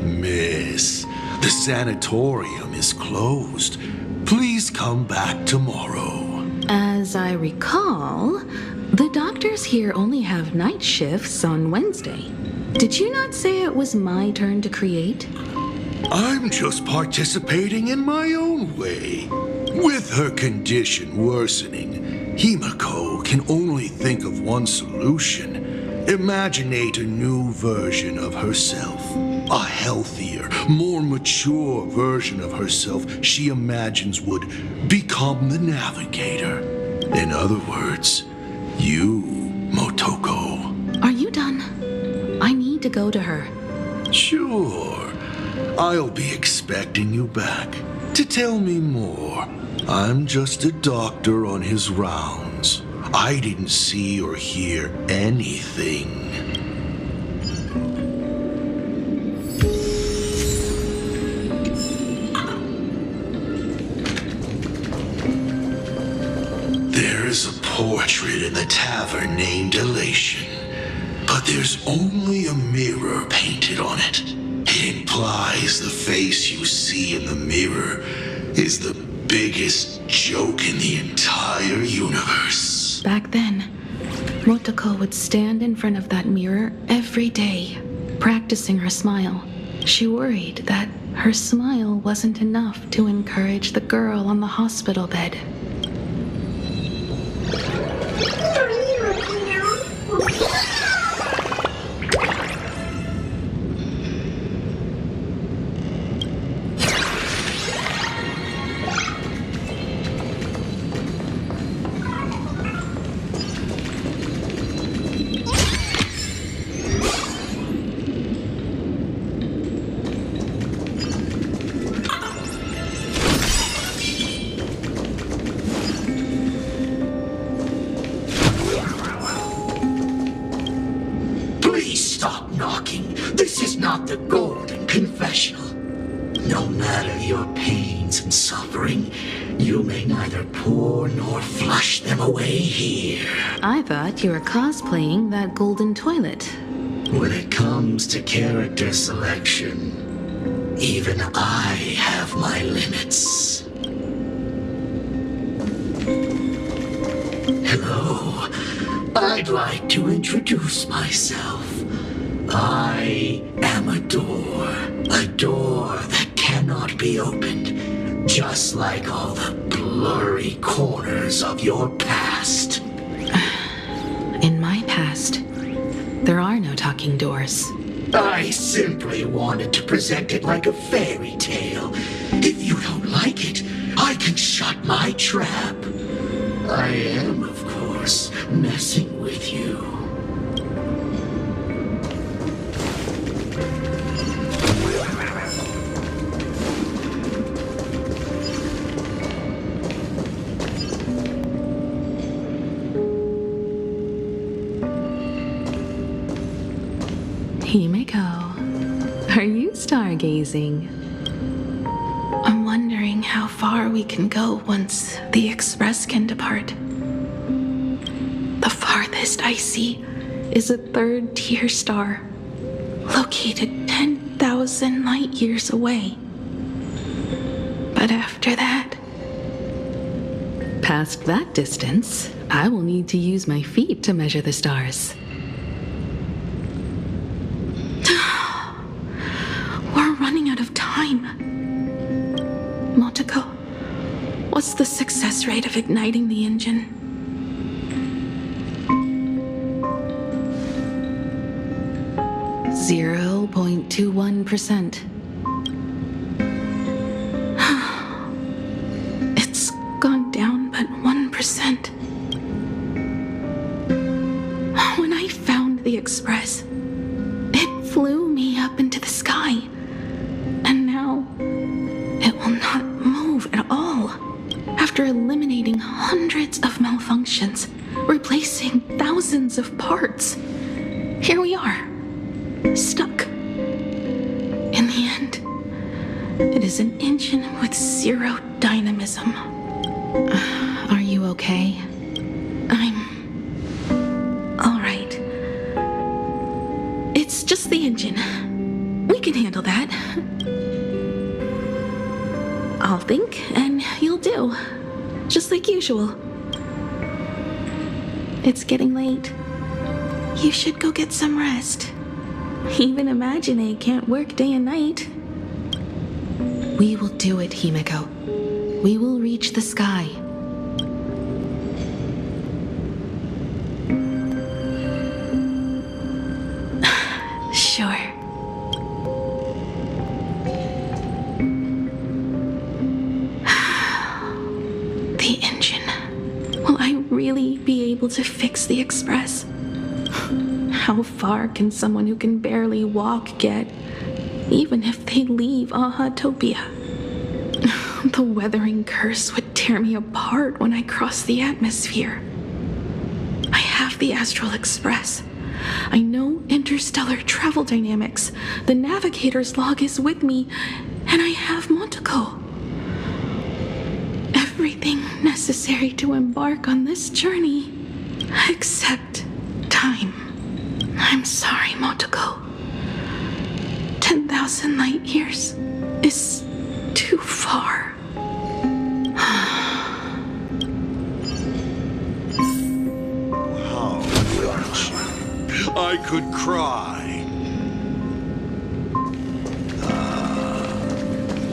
Miss, the sanatorium is closed. Please come back tomorrow. As I recall, the doctors here only have night shifts on Wednesday. Did you not say it was my turn to create? I'm just participating in my own way. With her condition worsening, Himiko can only think of one solution. Imaginate a new version of herself. A healthier, more mature version of herself she imagines would become the navigator. In other words, you, Motoko. Are you done? I need to go to her. Sure. I'll be expecting you back to tell me more. I'm just a doctor on his rounds. I didn't see or hear anything. There's a portrait in the tavern named Elation, but there's only a mirror painted on it. It implies the face you see in the mirror is the biggest joke in the entire universe. Back then, Motoko would stand in front of that mirror every day, practicing her smile. She worried that her smile wasn't enough to encourage the girl on the hospital bed. This is not the golden confessional. No matter your pains and suffering, you may neither pour nor flush them away here. I thought you were cosplaying that golden toilet. When it comes to character selection, even I have my limits. Hello, I'd like to introduce myself. I am a door that cannot be opened, just like all the blurry corners of your past. In my past, there are no talking doors. I simply wanted to present it like a fairy tale. If you don't like it, I can shut my trap. I am, of course, messing with you. Himiko, are you stargazing? I'm wondering how far we can go once the Express can depart. The farthest I see is a third-tier star, located 10,000 light years away. But after that... Past that distance, I will need to use my feet to measure the stars. We're running out of time. Motoko, what's the success rate of igniting the engine? 0.21%. It's gone down but 1%. When I found the Express, it flew me up into the sky. And now, it will not move at all. After eliminating hundreds of malfunctions, replacing thousands of parts, here we are. Stuck. In the end, it is an engine with zero dynamism. Are you okay? I'm... alright. It's just the engine. We can handle that. I'll think, and you'll do. Just like usual. It's getting late. You should go get some rest. Even Imagine can't work day and night. We will do it, Himeko. We will reach the sky. Sure. The engine. Will I really be able to fix the Express? How far can someone who can barely walk get, even if they leave Ahatopia? The weathering curse would tear me apart when I cross the atmosphere. I have the Astral Express. I know interstellar travel dynamics. The navigator's log is with me, and I have Motoko. Everything necessary to embark on this journey, except time. I'm sorry, Motoko. 10,000 light years is too far. How much I could cry.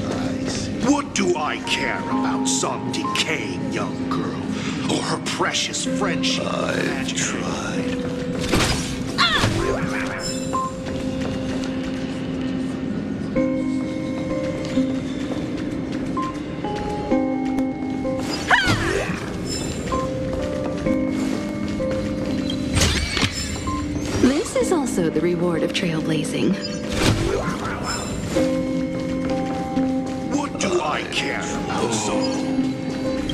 I see. What do I care about some decaying young girl or her precious friendship? I've tried. This is also the reward of trailblazing. What do I care about some?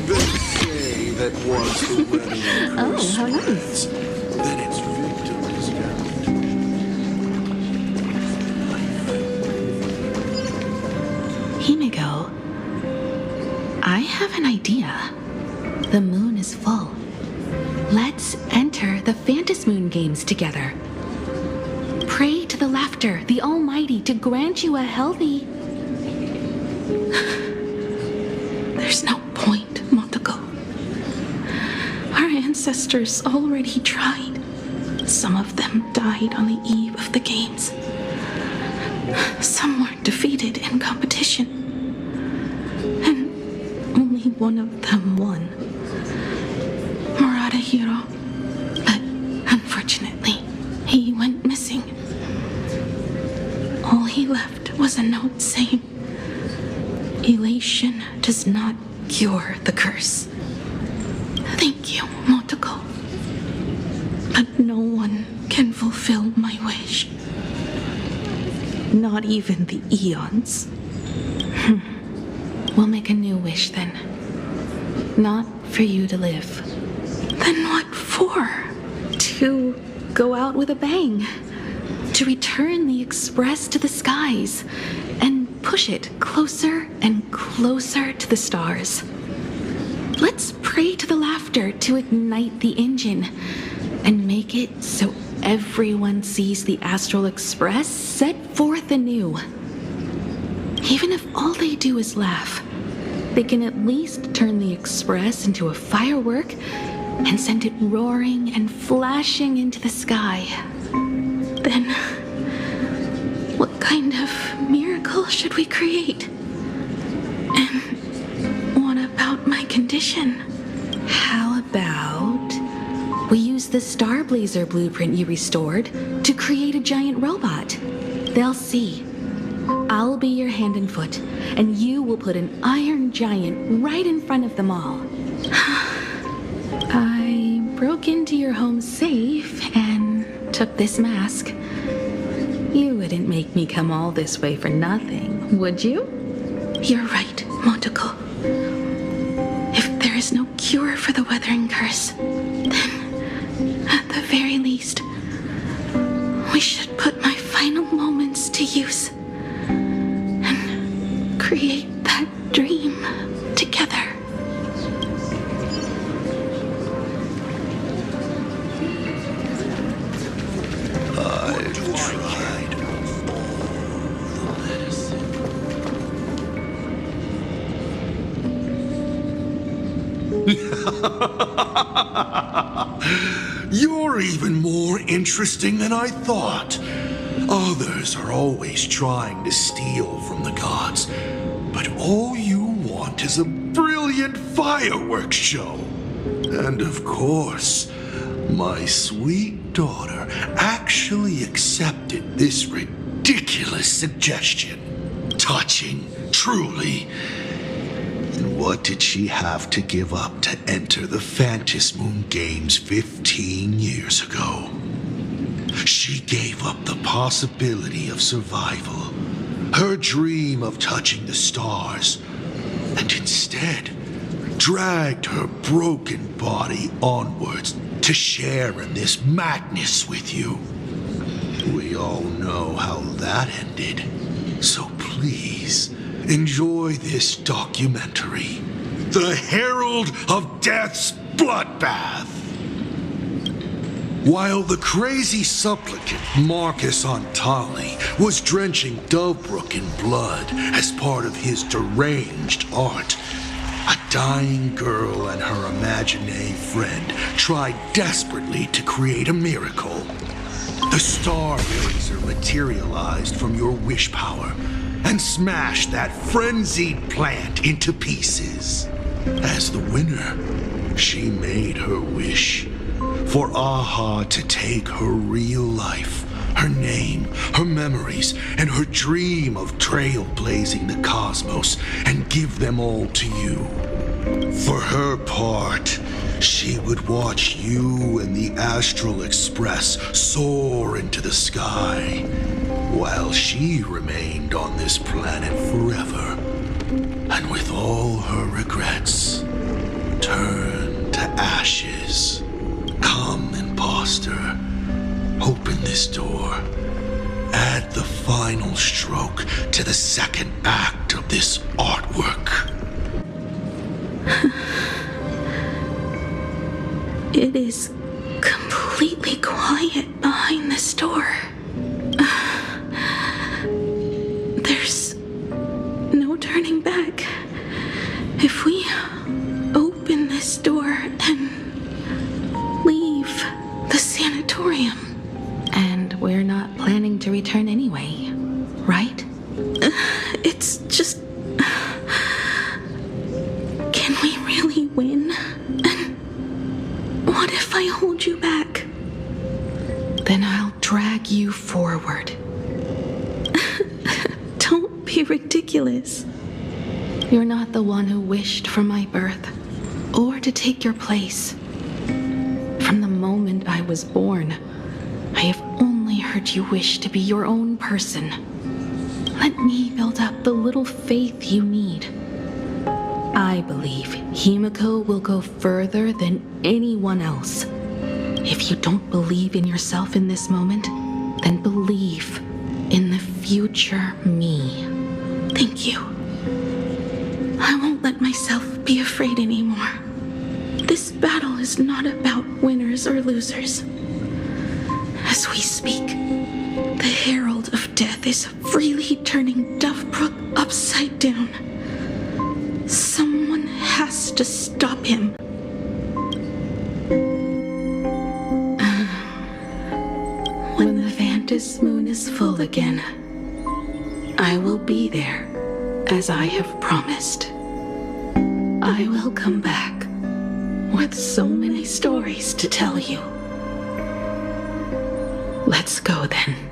They say that once the wedding curse how nice. spreads, then its victim is Himeko, I have an idea. The moon is full. Let's enter the Phantas Moon games together. Pray to the Laughter, the Almighty, to grant you a healthy... There's no point, Motoko. Our ancestors already tried. Some of them died on the eve of the games. Some were defeated in competition. And only one of them won. Hiro. But unfortunately, he went missing. All he left was a note saying, "Elation does not cure the curse." Thank you, Motoko. But no one can fulfill my wish. Not even the Eons. We'll make a new wish then. Not for you to live. Then what for? To go out with a bang. To return the Express to the skies and push it closer and closer to the stars. Let's pray to the Laughter to ignite the engine and make it so everyone sees the Astral Express set forth anew. Even if all they do is laugh, they can at least turn the Express into a firework and send it roaring and flashing into the sky. Then, what kind of miracle should we create? And what about my condition? How about we use the Starblazer blueprint you restored to create a giant robot? They'll see. I'll be your hand and foot, and you will put an iron giant right in front of them all. I broke into your home safe and took this mask. You wouldn't make me come all this way for nothing, would you? You're right, Motoko. If there is no cure for the weathering curse, then, at the very least, we should put my final moments to use and create that dream together. I've tried all the medicine. You're even more interesting than I thought. Others are always trying to steal from the gods, but all you want is a brilliant fireworks show. And of course, my sweet daughter actually accepted this ridiculous suggestion. Touching, truly. And what did she have to give up to enter the Phantasmoon Games 15 years ago? She gave up the possibility of survival, her dream of touching the stars, and instead dragged her broken body onwards to share in this madness with you. We all know how that ended, so please enjoy this documentary, The Herald of Death's Bloodbath. While the crazy supplicant Marcus Antali was drenching Dovebrook in blood as part of his deranged art, a dying girl and her imaginary friend tried desperately to create a miracle. The Starlazer materialized from your wish power and smashed that frenzied plant into pieces. As the winner, she made her wish for Aha to take her real life, her name, her memories, and her dream of trailblazing the cosmos and give them all to you. For her part, she would watch you and the Astral Express soar into the sky, while she remained on this planet forever, and with all her regrets, turned to ashes. Come, imposter. Open this door. Add the final stroke to the second act of this artwork. It is completely quiet behind this door. There's no turning back. If we open this door and leave the sanatorium. And we're not planning to return anyway, right? It's just... Can we really win? And what if I hold you back? Then I'll drag you forward. Don't be ridiculous. You're not the one who wished for my birth, or to take your place. From the moment I was born, I have only heard you wish to be your own person. Let me build up the little faith you need. I believe Himiko will go further than anyone else. If you don't believe in yourself in this moment, then believe in the future me. Thank you. I won't let myself be afraid anymore. This battle is not about winners or losers. As we speak, the Herald of Death is freely turning Dovebrook upside down. Someone has to stop him. When the Vantis moon is full again, I will be there, as I have promised. I will come back with so many stories to tell you. Let's go then.